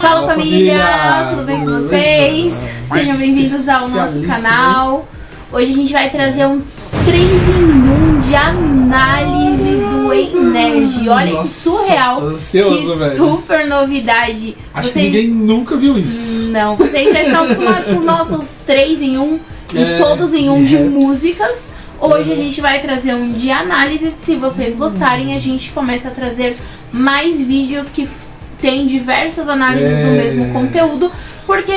Fala família, tudo bem com vocês? Sejam bem-vindos ao nosso canal. Hoje a gente vai trazer um 3 em 1 de análises do Energy. Olha que surreal, que super novidade. Acho que ninguém nunca viu isso. Não, vocês já estão acostumados com os nossos 3 em 1 e todos em 1 de músicas. Hoje a gente vai trazer um de análises. Se vocês gostarem, a gente começa a trazer mais vídeos que tem diversas análises do mesmo conteúdo, porque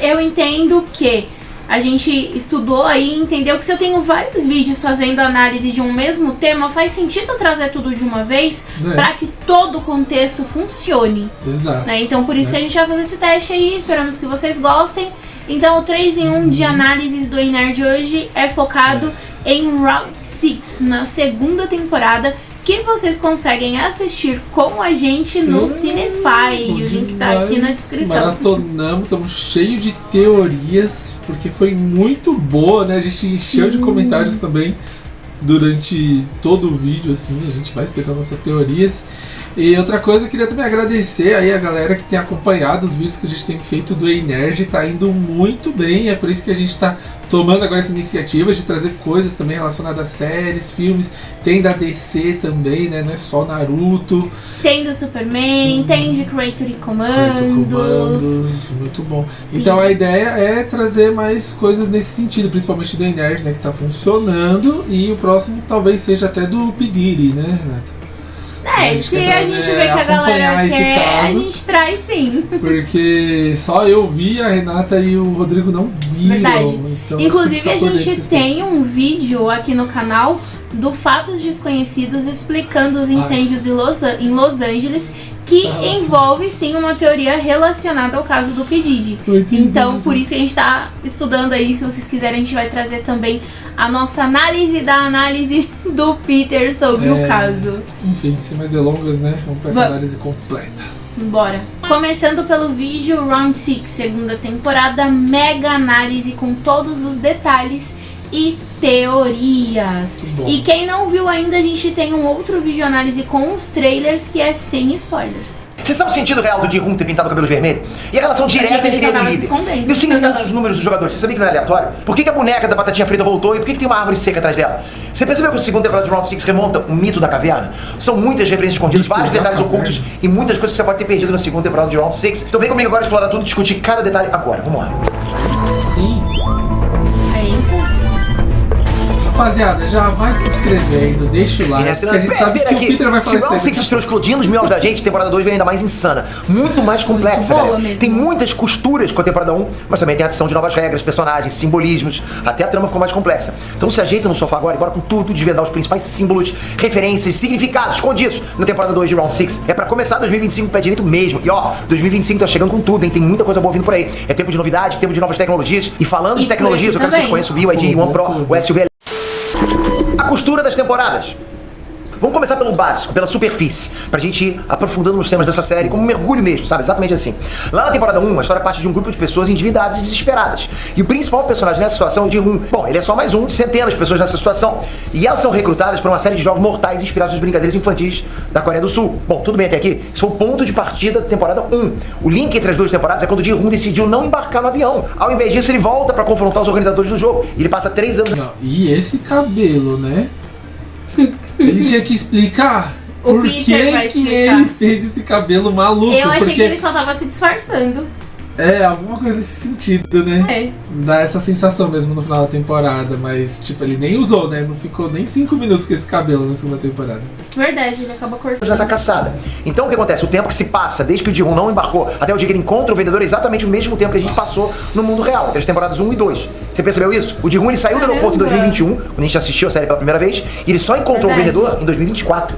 eu entendo que a gente estudou aí e entendeu que se eu tenho vários vídeos fazendo análise de um mesmo tema, faz sentido trazer tudo de uma vez para que todo o contexto funcione. Exato. Né? Então por isso que a gente vai fazer esse teste aí, esperamos que vocês gostem. Então o 3 em 1 de análises do Energy hoje é focado em Round 6, na segunda temporada, que vocês conseguem assistir com a gente no Cinefy. O link tá aqui na descrição. Maratonamos, estamos cheios de teorias, porque foi muito boa, né? A gente encheu de comentários também durante todo o vídeo, assim, a gente vai explicar nossas teorias. E outra coisa, eu queria também agradecer aí a galera que tem acompanhado os vídeos que a gente tem feito do Energy, tá indo muito bem, é por isso que a gente tá tomando agora essa iniciativa de trazer coisas também relacionadas a séries, filmes, tem da DC também, né, não é só Naruto. Tem do Superman, tem de Creator e Commandos. Muito bom. Sim. Então a ideia é trazer mais coisas nesse sentido, principalmente do Energy, né, que tá funcionando, e o próximo talvez seja até do P. Diddy, né, Renata? Se a gente vê que a galera quer, a gente traz sim. Porque só eu vi, a Renata e o Rodrigo não viram. Verdade. Então, inclusive a gente tem um vídeo aqui no canal do Fatos Desconhecidos explicando os incêndios em Los Angeles, que envolve sim uma teoria relacionada ao caso do P. Diddy. Então por isso que a gente está estudando aí. Se vocês quiserem, a gente vai trazer também a nossa análise da análise do Peter sobre o caso. Enfim, sem mais delongas, né? Vamos para essa análise completa. Bora. Começando pelo vídeo Round 6, segunda temporada, mega análise com todos os detalhes e teorias. E quem não viu ainda, a gente tem um outro vídeo análise com os trailers que é sem spoilers. Você sabe o sentido real do Ji-Hoon ter pintado o cabelo vermelho? E a relação direta entre ele e o líder? E o significado dos números dos jogadores? Você sabia que não é aleatório? Por que a boneca da batatinha frita voltou e por que tem uma árvore seca atrás dela? Você percebeu que o segundo temporada de Round 6 remonta o mito da caverna? São muitas referências escondidas, vários detalhes ocultos e muitas coisas que você pode ter perdido na segunda temporada de Round 6. Então vem comigo agora explorar tudo e discutir cada detalhe agora. Vamos lá. Sim. Rapaziada, já vai se inscrevendo, deixa o like, porque a gente sabe que o Peter vai falar isso. Se Round 6 estão explodindo os miolos da gente, a temporada 2 vem ainda mais insana. Muito mais complexa, galera. Tem muitas costuras com a temporada 1, mas também tem a adição de novas regras, personagens, simbolismos, até a trama ficou mais complexa. Então se ajeita no sofá agora e bora com tudo, desvendar os principais símbolos, referências, significados escondidos na temporada 2 de Round 6. É pra começar 2025 com o pé direito mesmo. E ó, 2025 tá chegando com tudo, hein? Tem muita coisa boa vindo por aí. É tempo de novidade, tempo de novas tecnologias. E falando de tecnologias, eu quero que vocês conheçam o BYD One Pro, o SUV. A costura das temporadas. Vamos começar pelo básico, pela superfície, pra gente ir aprofundando nos temas dessa série, como um mergulho mesmo, sabe? Exatamente assim. Lá na temporada 1, a história parte de um grupo de pessoas endividadas e desesperadas. E o principal personagem nessa situação é o Ji-Hoon. Bom, ele é só mais um de centenas de pessoas nessa situação. E elas são recrutadas para uma série de jogos mortais inspirados nas brincadeiras infantis da Coreia do Sul. Bom, tudo bem até aqui? Isso foi o ponto de partida da temporada 1. O link entre as duas temporadas é quando o Ji-Hoon decidiu não embarcar no avião. Ao invés disso, ele volta pra confrontar os organizadores do jogo. E ele passa 3 anos... Não, e esse cabelo, né? Ele tinha que explicar por que ele fez esse cabelo maluco. Eu achei que ele só tava se disfarçando. É, alguma coisa nesse sentido, né? Dá essa sensação mesmo no final da temporada, mas tipo, ele nem usou, né? Não ficou nem 5 minutos com esse cabelo na segunda temporada. Verdade, ele acaba cortando. Nessa caçada. Então o que acontece? O tempo que se passa desde que o Ji-Hoon não embarcou até o dia que ele encontra o vendedor é exatamente o mesmo tempo que a gente passou no mundo real, entre as temporadas 1 e 2. Você percebeu isso? O Ji-Hoon ele saiu do aeroporto em 2021, quando a gente assistiu a série pela primeira vez, e ele só encontrou o vendedor em 2024.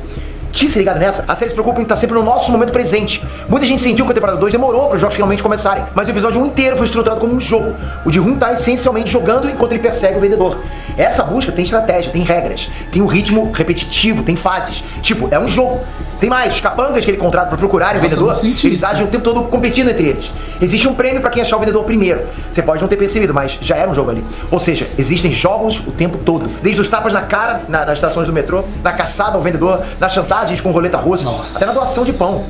Tinha se ligado nessa? A série se preocupa em estar sempre no nosso momento presente. Muita gente sentiu que a temporada 2 demorou para os jogos finalmente começarem, mas o episódio 1 inteiro foi estruturado como um jogo. O Ji-Hoon tá essencialmente jogando enquanto ele persegue o vendedor. Essa busca tem estratégia, tem regras, tem um ritmo repetitivo, tem fases. Tipo, é um jogo. Tem mais, os capangas que ele contrata para procurarem o vendedor, eles agem o tempo todo competindo entre eles. Existe um prêmio para quem achar o vendedor primeiro. Você pode não ter percebido, mas já era um jogo ali. Ou seja, existem jogos o tempo todo. Desde os tapas na cara, nas estações do metrô, na caçada ao vendedor, nas chantagens com roleta russa, até na doação de pão.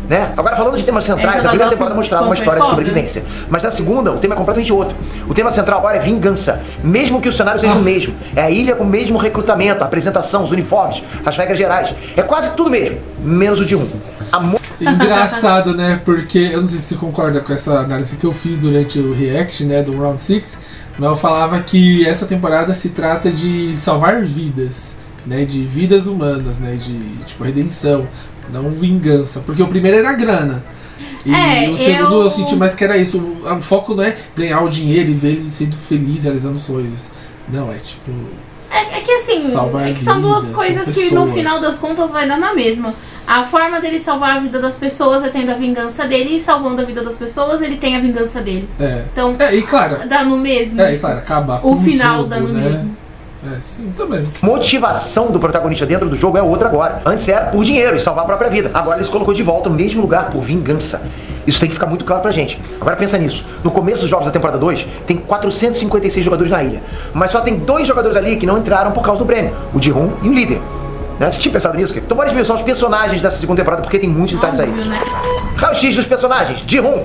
né? Agora, falando de temas centrais, a primeira temporada mostrava uma história de sobrevivência. Mas na segunda, o tema é completamente outro. O tema central agora é vingança. Mesmo que o cenário seja o mesmo. É a ilha com o mesmo recrutamento, a apresentação, os uniformes, as regras gerais. É quase tudo mesmo, menos o de Amor... Engraçado, né? Porque, eu não sei se você concorda com essa análise que eu fiz durante o react, né, do Round 6, mas eu falava que essa temporada se trata de salvar vidas, né, de vidas humanas, né, de, tipo, redenção, não vingança. Porque o primeiro era grana. E o segundo eu senti mais que era isso. O foco não é ganhar o dinheiro e ver ele sendo feliz, realizando sonhos. Não, é tipo... É que assim, são duas coisas que no final das contas vai dar na mesma. A forma dele salvar a vida das pessoas é tendo a vingança dele, e salvando a vida das pessoas, ele tem a vingança dele. Então, e claro, dá no mesmo. E claro, acabar com o final jogo, dá no mesmo. Sim, também. Motivação do protagonista dentro do jogo é outra agora. Antes era por dinheiro e salvar a própria vida. Agora ele se colocou de volta no mesmo lugar por vingança. Isso tem que ficar muito claro pra gente. Agora pensa nisso. No começo dos jogos da temporada 2, tem 456 jogadores na ilha. Mas só tem 2 jogadores ali que não entraram por causa do prêmio. O Ji-hoon e o líder. Né? Você tinha pensado nisso? Então bora ver só os personagens dessa segunda temporada, porque tem muitos detalhes aí. Raio-X dos personagens. Ji-hoon.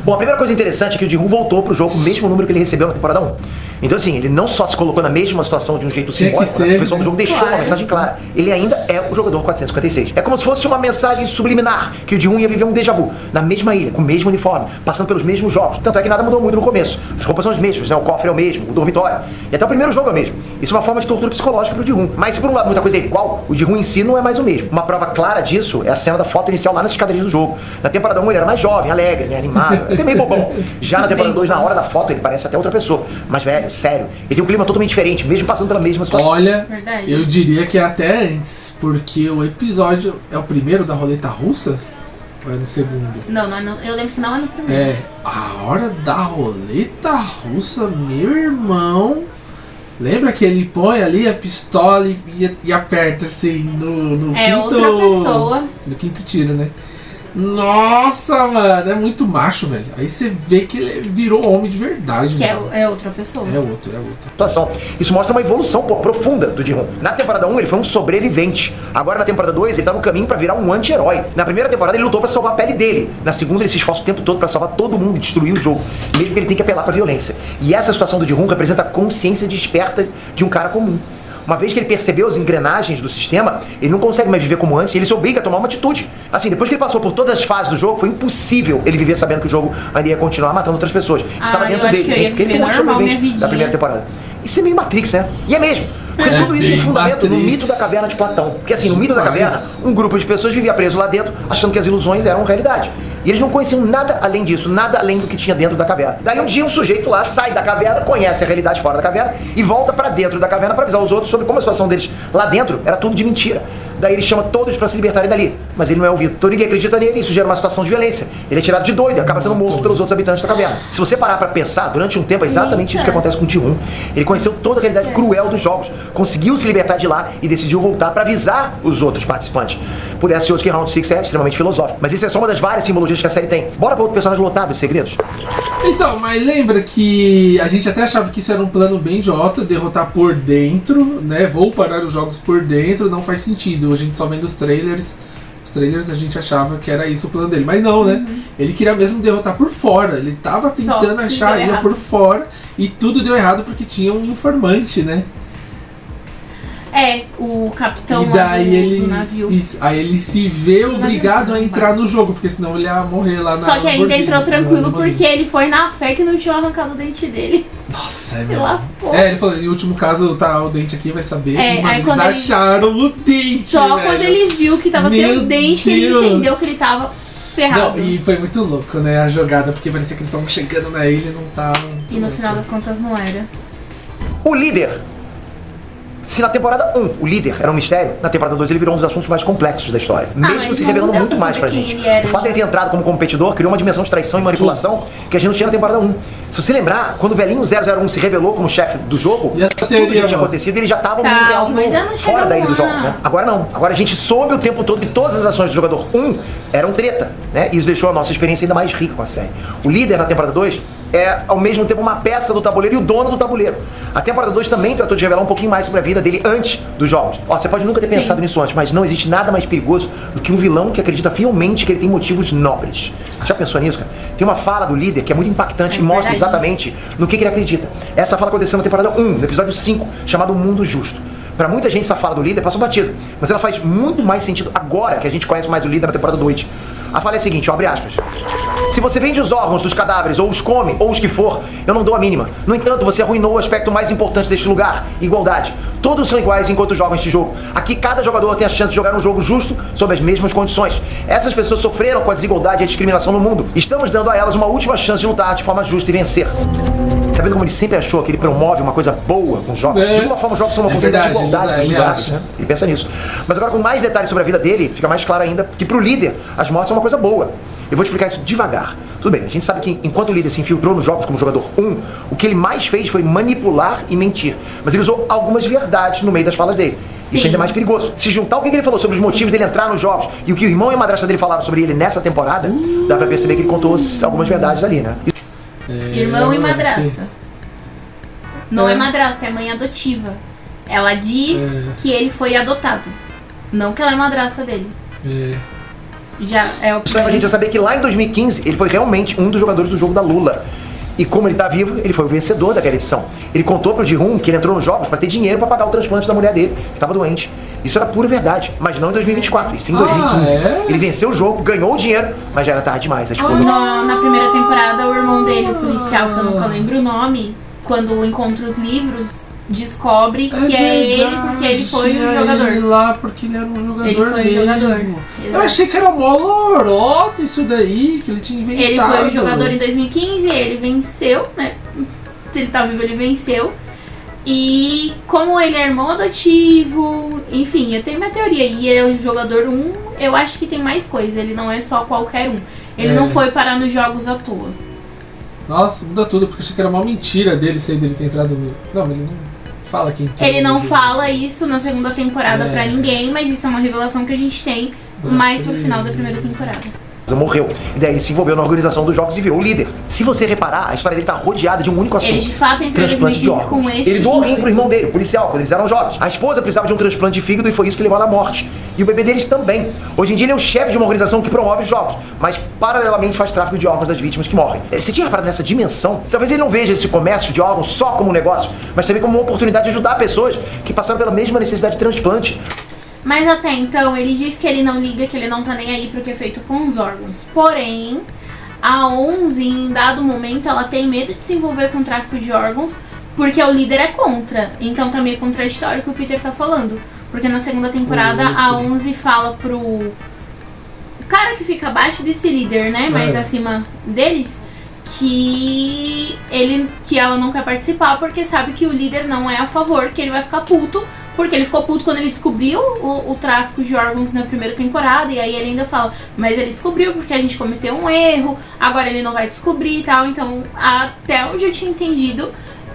Bom, a primeira coisa interessante é que o Ji-hoon voltou pro jogo com o mesmo número que ele recebeu na temporada 1. Então assim, ele não só se colocou na mesma situação de um jeito simbólico, o pessoal do jogo deixou uma mensagem clara. Ele ainda é o jogador 456. É como se fosse uma mensagem subliminar, que o Ji-hoon ia viver um déjà vu, na mesma ilha, com o mesmo uniforme, passando pelos mesmos jogos. Tanto é que nada mudou muito no começo. As roupas são as mesmas, né? O cofre é o mesmo, o dormitório. E até o primeiro jogo é o mesmo. Isso é uma forma de tortura psicológica pro Ji-hoon. Mas se por um lado muita coisa é igual, o Ji-hoon em si não é mais o mesmo. Uma prova clara disso é a cena da foto inicial lá nas escadarias do jogo. Na temporada 1 ele era mais jovem, alegre, né? Animado, até meio bobão. Já na temporada 2, na hora da foto, ele parece até outra pessoa. Mais velho, sério. Ele tem um clima totalmente diferente, mesmo passando pela mesma situação. Olha, eu diria que é até antes, porque o episódio é o primeiro da roleta russa? Ou é no segundo? Não, eu lembro que não é no primeiro. A hora da roleta russa, meu irmão. Lembra que ele põe ali a pistola e aperta assim no quinto... outra pessoa. No quinto tiro, né? Nossa, mano, é muito macho, velho. Aí você vê que ele virou homem de verdade, que é outra pessoa. É outra. Situação. Isso mostra uma evolução profunda do Ji-hoon. Na temporada 1 ele foi um sobrevivente. Agora na temporada 2 ele tá no caminho pra virar um anti-herói. Na primeira temporada ele lutou pra salvar a pele dele. Na segunda ele se esforça o tempo todo pra salvar todo mundo e destruir o jogo. Mesmo que ele tenha que apelar pra violência. E essa situação do Ji-hoon representa a consciência desperta de um cara comum. Uma vez que ele percebeu as engrenagens do sistema, ele não consegue mais viver como antes e ele se obriga a tomar uma atitude. Assim, depois que ele passou por todas as fases do jogo, foi impossível ele viver sabendo que o jogo ainda ia continuar matando outras pessoas. Isso estava dentro dele, porque ele foi muito sobrevivente da primeira temporada. Isso é meio Matrix, né? E é mesmo. Porque tudo isso tem fundamento no mito da caverna de Platão. Porque assim, no mito da caverna, um grupo de pessoas vivia preso lá dentro, achando que as ilusões eram realidade. E eles não conheciam nada além disso, nada além do que tinha dentro da caverna. Daí um dia um sujeito lá sai da caverna, conhece a realidade fora da caverna e volta pra dentro da caverna pra avisar os outros sobre como a situação deles lá dentro era tudo de mentira. Daí ele chama todos pra se libertarem dali. Mas ele não é ouvido. Então ninguém acredita nele, isso gera uma situação de violência. Ele é tirado de doido e acaba sendo morto pelos outros habitantes da caverna. Se você parar pra pensar, durante um tempo é exatamente isso que acontece com o Ji-hoon. Ele conheceu toda a realidade cruel dos jogos, conseguiu se libertar de lá e decidiu voltar pra avisar os outros participantes. Por essa e outros que Round 6 é extremamente filosófico. Mas isso é só uma das várias simbologias que a série tem. Bora pra outro personagem lotado, os segredos. Então, mas lembra que a gente até achava que isso era um plano bem idiota, derrotar por dentro, né? Vou parar os jogos por dentro, não faz sentido. A gente só vendo os trailers a gente achava que era isso o plano dele. Mas não, né? Ele queria mesmo derrotar por fora. Ele tava tentando achar a ilha por fora e tudo deu errado porque tinha um informante, né? O capitão e daí do navio. Isso, aí ele se vê obrigado a entrar no jogo, porque senão ele ia morrer lá na... Só que ainda entrou tranquilo porque ele foi na fé que não tinha arrancado o dente dele. Nossa, se lascou. Ele falou, em último caso, tá, o dente aqui vai saber. Mas eles acharam o dente, só quando ele viu que tava sem o dente, que ele entendeu que ele tava ferrado. Não, e foi muito louco, né, a jogada, porque parecia que eles estavam chegando na ilha e não estavam. E no final das contas não era. O líder. Se na temporada 1 o líder era um mistério, na temporada 2 ele virou um dos assuntos mais complexos da história. Mesmo se revelando muito mais pra gente. O fato de ele ter entrado como competidor criou uma dimensão de traição e manipulação que a gente não tinha na temporada 1. Se você lembrar, quando o velhinho 001 se revelou como chefe do jogo, e a tudo teoria, que tinha acontecido, ele já estava no mundo real de novo, fora da ilha dos jogos, né? Agora não. Agora a gente soube o tempo todo que todas as ações do jogador 1 eram treta, né? E isso deixou a nossa experiência ainda mais rica com a série. O líder na temporada 2 é, ao mesmo tempo, uma peça do tabuleiro e o dono do tabuleiro. A temporada 2 também tratou de revelar um pouquinho mais sobre a vida dele antes dos jogos. Ó, você pode nunca ter pensado nisso antes, mas não existe nada mais perigoso do que um vilão que acredita fielmente que ele tem motivos nobres. Já pensou nisso, cara? Tem uma fala do líder que é muito impactante e mostra exatamente no que ele acredita. Essa fala aconteceu na temporada 1, no episódio 5, chamado Mundo Justo. Pra muita gente, essa fala do líder passou batido, mas ela faz muito mais sentido agora que a gente conhece mais o líder na temporada 2. A fala é a seguinte, ó, abre aspas. Se você vende os órgãos dos cadáveres, ou os come, ou os que for, eu não dou a mínima. No entanto, você arruinou o aspecto mais importante deste lugar, igualdade. Todos são iguais enquanto jogam este jogo. Aqui, cada jogador tem a chance de jogar um jogo justo, sob as mesmas condições. Essas pessoas sofreram com a desigualdade e a discriminação no mundo. Estamos dando a elas uma última chance de lutar de forma justa e vencer. Tá vendo como ele sempre achou que ele promove uma coisa boa com os jogos? De alguma forma, os jogos são uma oportunidade de igualdade com os usuários, né? Ele pensa nisso. Mas agora, com mais detalhes sobre a vida dele, fica mais claro ainda que pro líder, as mortes são uma coisa boa. Eu vou te explicar isso devagar. Tudo bem, a gente sabe que enquanto o líder se infiltrou nos jogos como jogador 1, o que ele mais fez foi manipular e mentir. Mas ele usou algumas verdades no meio das falas dele. Sim. Isso ainda é mais perigoso. Se juntar o que ele falou sobre os motivos dele entrar nos jogos e o que o irmão e a madrasta dele falaram sobre ele nessa temporada, dá pra perceber que ele contou algumas verdades ali, né? Irmão e madrasta. Não é madrasta, é mãe adotiva. Ela diz que ele foi adotado. Não que ela é madrasta dele. Já é o a gente já sabia que lá em 2015 ele foi realmente um dos jogadores do jogo da Lula. E como ele tá vivo, ele foi o vencedor daquela edição. Ele contou pro Ji-hoon que ele entrou nos jogos para ter dinheiro para pagar o transplante da mulher dele, que tava doente. Isso era pura verdade, mas não em 2024, e sim em 2015. Ele venceu o jogo, ganhou o dinheiro, mas já era tarde demais. A esposa... Na primeira temporada, o irmão dele, o policial, que eu nunca lembro o nome, quando encontra os livros, descobre que é ele porque ele foi o jogador. Ele lá porque ele era um jogador. Ele foi mesmo. o jogador. Eu achei que era mó lorota isso daí, que ele tinha inventado. Ele foi o jogador em 2015, ele venceu, né? Se ele tá vivo, ele venceu. E como ele é irmão adotivo, enfim, eu tenho minha teoria. E ele é o jogador 1, eu acho que tem mais coisa, ele não é só qualquer um. Ele não foi parar nos jogos à toa. Nossa, muda tudo, porque eu achei que era uma mentira dele ser dele ter entrado no... Não, ele não fala quem que ele não fala isso na segunda temporada pra ninguém, mas isso é uma revelação que a gente tem mais pro final da primeira temporada. Morreu. E daí ele se envolveu na organização dos jogos e virou o líder. Se você reparar, a história dele tá rodeada de um único assunto. Ele de fato entrou em 2015 com esse. Ele doou o rim pro irmão dele, o policial, quando eles eram jovens. A esposa precisava de um transplante de fígado e foi isso que levou à morte. E o bebê deles também. Hoje em dia ele é o chefe de uma organização que promove os jogos, mas paralelamente faz tráfico de órgãos das vítimas que morrem. Você tinha reparado nessa dimensão? Talvez ele não veja esse comércio de órgãos só como um negócio, mas também como uma oportunidade de ajudar pessoas que passaram pela mesma necessidade de transplante. Mas até então, ele diz que ele não liga, que ele não tá nem aí pro que é feito com os órgãos. Porém, a 11, em dado momento, ela tem medo de se envolver com o tráfico de órgãos, porque o líder é contra. Então tá meio contraditório o que o Peter tá falando. Porque na segunda temporada, a 11 fala pro... o cara que fica abaixo desse líder, né? Mais acima deles, que ela não quer participar porque sabe que o líder não é a favor, que ele vai ficar puto. Porque ele ficou puto quando ele descobriu o tráfico de órgãos na primeira temporada. E aí ele ainda fala, mas ele descobriu porque a gente cometeu um erro, agora ele não vai descobrir e tal. Então, até onde eu tinha entendido,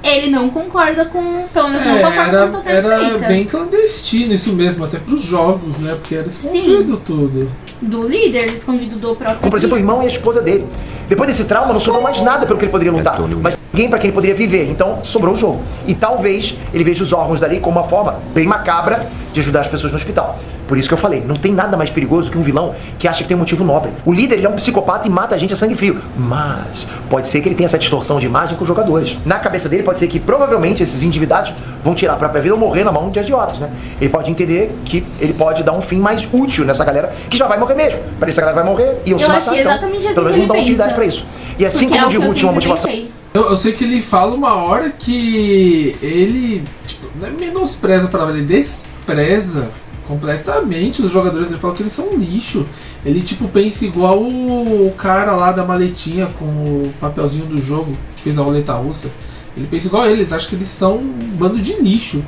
ele não concorda com, pelo menos não com a forma como tá sendo feita. Era bem clandestino isso mesmo, até pros jogos, né? Porque era escondido tudo. Do líder, escondido do próprio. Como, por exemplo, o irmão e a esposa dele. Depois desse trauma, não sobrou mais nada pelo que ele poderia lutar. Mas ninguém para quem ele poderia viver. Então, sobrou o jogo. E talvez ele veja os órgãos dali como uma forma bem macabra de ajudar as pessoas no hospital. Por isso que eu falei, não tem nada mais perigoso que um vilão que acha que tem um motivo nobre. O líder, ele é um psicopata e mata a gente a sangue frio. Mas pode ser que ele tenha essa distorção de imagem com os jogadores. Na cabeça dele, pode ser que provavelmente esses endividados vão tirar a própria vida ou morrer na mão de idiotas, né? Ele pode entender que ele pode dar um fim mais útil nessa galera que já vai morrer mesmo. Parece que a galera vai morrer e iam se matar, acho que é exatamente então, assim pelo menos não dá utilidade pra isso. E assim como o Ji-hoon tinha uma motivação... Eu sei que ele fala uma hora que ele, tipo, não é menospreza a palavra, ele despreza completamente os jogadores. Ele fala que eles são lixo. Ele, tipo, pensa igual o cara lá da maletinha com o papelzinho do jogo que fez a roleta russa. Ele pensa igual eles, acha que eles são um bando de lixo.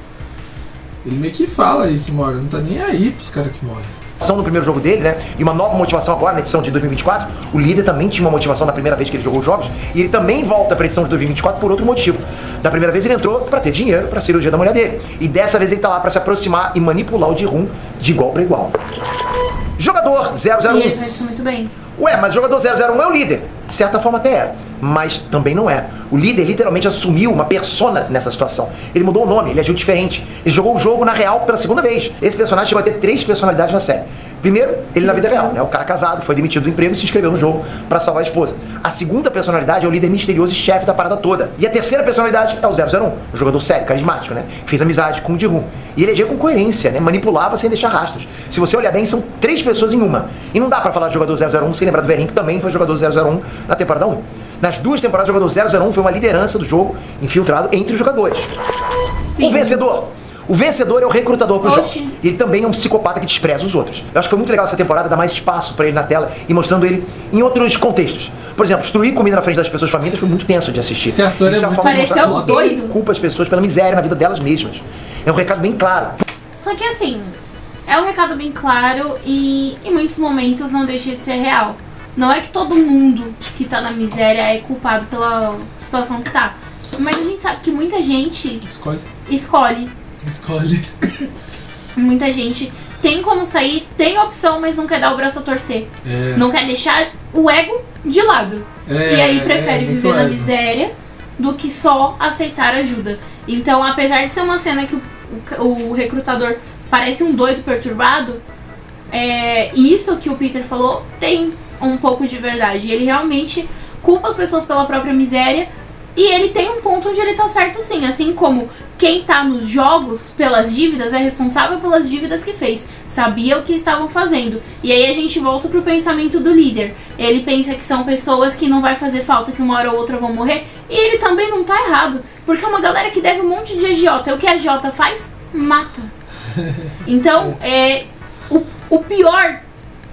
Ele meio que fala isso uma hora, não tá nem aí pros caras que morrem. No primeiro jogo dele, né? E uma nova motivação agora na edição de 2024. O líder também tinha uma motivação na primeira vez que ele jogou os jogos. E ele também volta pra edição de 2024 por outro motivo. Da primeira vez ele entrou pra ter dinheiro pra cirurgia da mulher dele. E dessa vez ele tá lá pra se aproximar e manipular o Ji-hoon de igual pra igual. Jogador 001. E ele faz isso muito bem. Ué, mas o jogador 001 é o líder. De certa forma até é, mas também não é. O líder literalmente assumiu uma persona nessa situação. Ele mudou o nome, ele agiu diferente. Ele jogou o jogo na real pela segunda vez. Esse personagem chegou a ter 3 personalidades na série. Primeiro, ele na vida real, né? O cara casado, foi demitido do emprego e se inscreveu no jogo pra salvar a esposa. A segunda personalidade é o líder misterioso e chefe da parada toda. E a terceira personalidade é o 001, o jogador sério, carismático, né? Fez amizade com o Ji-hoon. E ele agia com coerência, né? Manipulava sem deixar rastros. Se você olhar bem, são 3 pessoas em uma. E não dá pra falar de jogador 001 sem lembrar do velhinho, que também foi jogador 001 na temporada 1. Nas 2 temporadas, o jogador 001 foi uma liderança do jogo, infiltrado entre os jogadores. Sim. O vencedor. O vencedor é o recrutador pro Oxi. jogo. Ele também é um psicopata que despreza os outros. Eu acho que foi muito legal essa temporada dar mais espaço pra ele na tela e mostrando ele em outros contextos. Por exemplo, destruir comida na frente das pessoas famintas foi muito tenso de assistir. Esse ator é Isso muito a forma de Pareceu mostrar como doido. ele culpa as pessoas pela miséria na vida delas mesmas. É um recado bem claro. Só que assim, é um recado bem claro e em muitos momentos não deixa de ser real. Não é que todo mundo que tá na miséria é culpado pela situação que tá. Mas a gente sabe que muita gente escolhe. Muita gente tem como sair, tem opção, mas não quer dar o braço a torcer. Não quer deixar o ego de lado. E aí prefere viver na miséria do que só aceitar ajuda. Então, apesar de ser uma cena que o recrutador parece um doido perturbado, isso que o Peter falou tem um pouco de verdade. Ele realmente culpa as pessoas pela própria miséria. E ele tem um ponto onde ele tá certo sim, assim como quem tá nos jogos pelas dívidas é responsável pelas dívidas que fez, sabia o que estavam fazendo. E aí a gente volta pro pensamento do líder. Ele pensa que são pessoas que não vai fazer falta, que uma hora ou outra vão morrer, e ele também não tá errado, porque é uma galera que deve um monte de agiota. E o que a agiota faz? Mata. Então, o pior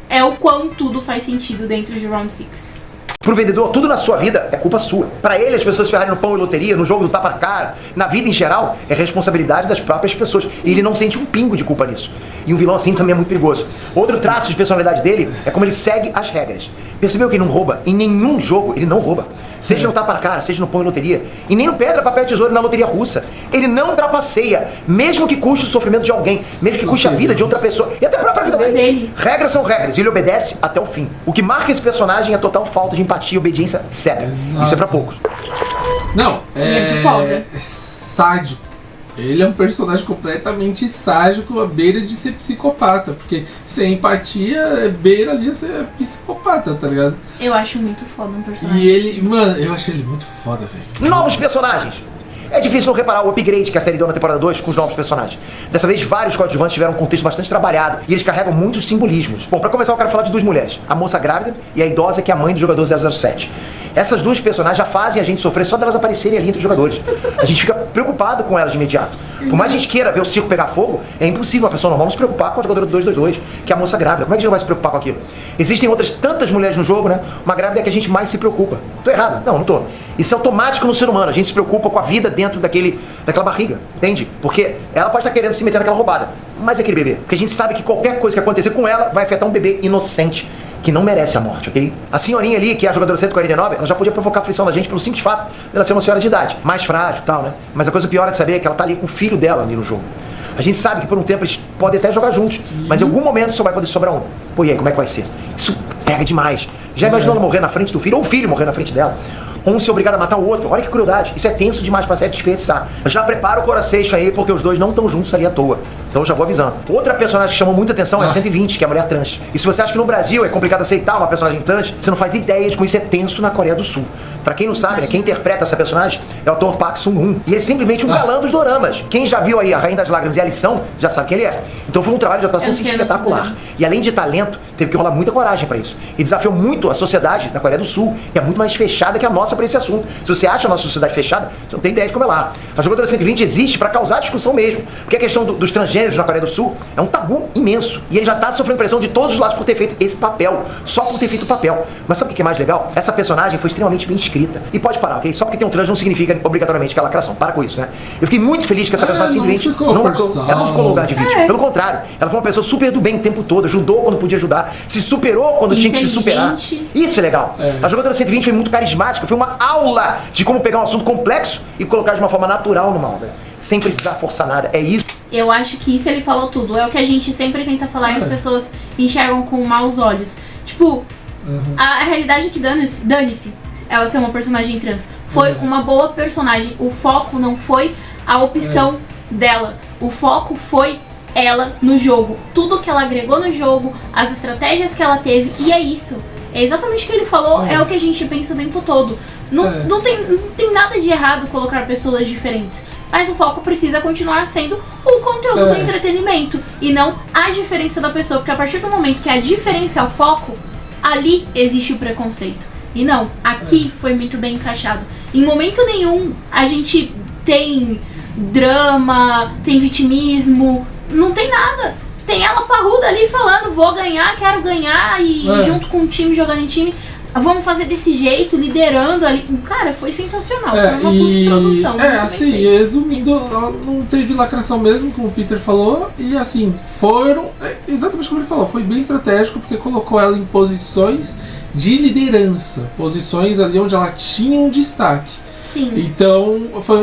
é o quão tudo faz sentido dentro de Round 6. Pro vendedor, tudo na sua vida é culpa sua. Pra ele, as pessoas ferrarem no pão e loteria, no jogo do tapa na cara, na vida em geral, é responsabilidade das próprias pessoas. E ele não sente um pingo de culpa nisso. E um vilão assim também é muito perigoso. Outro traço de personalidade dele é como ele segue as regras. Percebeu que ele não rouba? Em nenhum jogo ele não rouba. Seja no tapa na cara, seja no pão e loteria. E nem no pedra, papel e tesouro na loteria russa. Ele não trapaceia, mesmo que custe o sofrimento de alguém, mesmo que custe a vida de outra pessoa. E até a própria vida dele. Regras são regras e ele obedece até o fim. O que marca esse personagem é a total falta de empatia e obediência cega. Exato. Isso é pra poucos. Não, muito foda. é sádico. Ele é um personagem completamente sádico, à beira de ser psicopata. Porque sem empatia, beira ali a ser psicopata, tá ligado? Eu acho muito foda um personagem. E ele, mano, eu achei ele muito foda, velho. Novos personagens. É difícil não reparar o upgrade que a série deu na temporada 2 com os novos personagens. Dessa vez, vários coadjuvantes tiveram um contexto bastante trabalhado e eles carregam muitos simbolismos. Bom, pra começar, eu quero falar de 2 mulheres. A moça grávida e a idosa, que é a mãe do jogador 007. Essas 2 personagens já fazem a gente sofrer só delas aparecerem ali entre os jogadores. A gente fica preocupado com elas de imediato. Por mais que a gente queira ver o circo pegar fogo, é impossível uma pessoa normal não se preocupar com a jogadora do 222, que é a moça grávida. Como é que a gente não vai se preocupar com aquilo? Existem outras tantas mulheres no jogo, né? Uma grávida é que a gente mais se preocupa. Tô errado? Não, não tô. Isso é automático no ser humano. A gente se preocupa com a vida dentro daquela barriga, entende? Porque ela pode estar querendo se meter naquela roubada, mas é aquele bebê. Porque a gente sabe que qualquer coisa que acontecer com ela vai afetar um bebê inocente, que não merece a morte, ok? A senhorinha ali, que é a jogadora 149, ela já podia provocar aflição na gente pelo simples fato dela ser uma senhora de idade, mais frágil e tal, né? Mas a coisa pior é de saber que ela tá ali com o filho dela ali no jogo. A gente sabe que por um tempo eles podem até jogar juntos, mas em algum momento só vai poder sobrar um. Pô, e aí, como é que vai ser? Isso pega demais. Já imaginou ela morrer na frente do filho, ou o filho morrer na frente dela? Um ser obrigado a matar o outro. Olha que crueldade. Isso é tenso demais pra série desperdiçar. Já prepara o coração aí, porque os dois não estão juntos ali à toa. Então eu já vou avisando. Outra personagem que chamou muita atenção é a 120, que é a mulher trans. E se você acha que no Brasil é complicado aceitar uma personagem trans, você não faz ideia de como isso é tenso na Coreia do Sul. Pra quem não sabe, né, quem interpreta essa personagem é o ator Park Sung-hoon. E ele é simplesmente um galã dos doramas. Quem já viu aí A Rainha das Lágrimas e A Lição, já sabe quem ele é. Então foi um trabalho de atuação espetacular. E além de talento, teve que rolar muita coragem pra isso. E desafiou muito a sociedade da Coreia do Sul, que é muito mais fechada que a nossa pra esse assunto. Se você acha a nossa sociedade fechada, você não tem ideia de como é lá. A jogadora 120 existe pra causar discussão mesmo. Porque a questão dos transgêneros gêneros na Coreia do Sul é um tabu imenso. E ele já tá sofrendo pressão de todos os lados por ter feito esse papel. Só por ter feito o papel. Mas sabe o que é mais legal? Essa personagem foi extremamente bem escrita. E pode parar, ok? Só porque tem um trans não significa obrigatoriamente que é lacração. Para com isso, né? Eu fiquei muito feliz que essa personagem simplesmente ela não ficou no lugar de vítima. Pelo contrário, ela foi uma pessoa super do bem o tempo todo, ajudou quando podia ajudar, se superou quando tinha que se superar. Isso é legal. A jogadora 120 foi muito carismática, foi uma aula de como pegar um assunto complexo e colocar de uma forma natural numa obra, sem precisar forçar nada. É isso. Eu acho que isso ele falou tudo. É o que a gente sempre tenta falar e as pessoas enxergam com maus olhos. Tipo, a realidade é que dane-se ela ser uma personagem trans. Foi uma boa personagem. O foco não foi a opção dela. O foco foi ela no jogo. Tudo que ela agregou no jogo, as estratégias que ela teve, e é isso. É exatamente o que ele falou, é o que a gente pensa o tempo todo. Não tem nada de errado colocar pessoas diferentes. Mas o foco precisa continuar sendo o conteúdo do entretenimento. E não a diferença da pessoa. Porque a partir do momento que a diferença é o foco, ali existe o preconceito. E não, aqui foi muito bem encaixado. Em momento nenhum a gente tem drama, tem vitimismo, não tem nada. Tem ela parruda ali falando, vou ganhar, quero ganhar, e junto com o time, jogando em time, vamos fazer desse jeito, liderando ali. Cara, foi sensacional, foi uma puta introdução. Assim, resumindo, não teve lacração mesmo, como o Peter falou, e assim, foram, exatamente como ele falou, foi bem estratégico, porque colocou ela em posições de liderança, posições ali onde ela tinha um destaque. Sim. Então,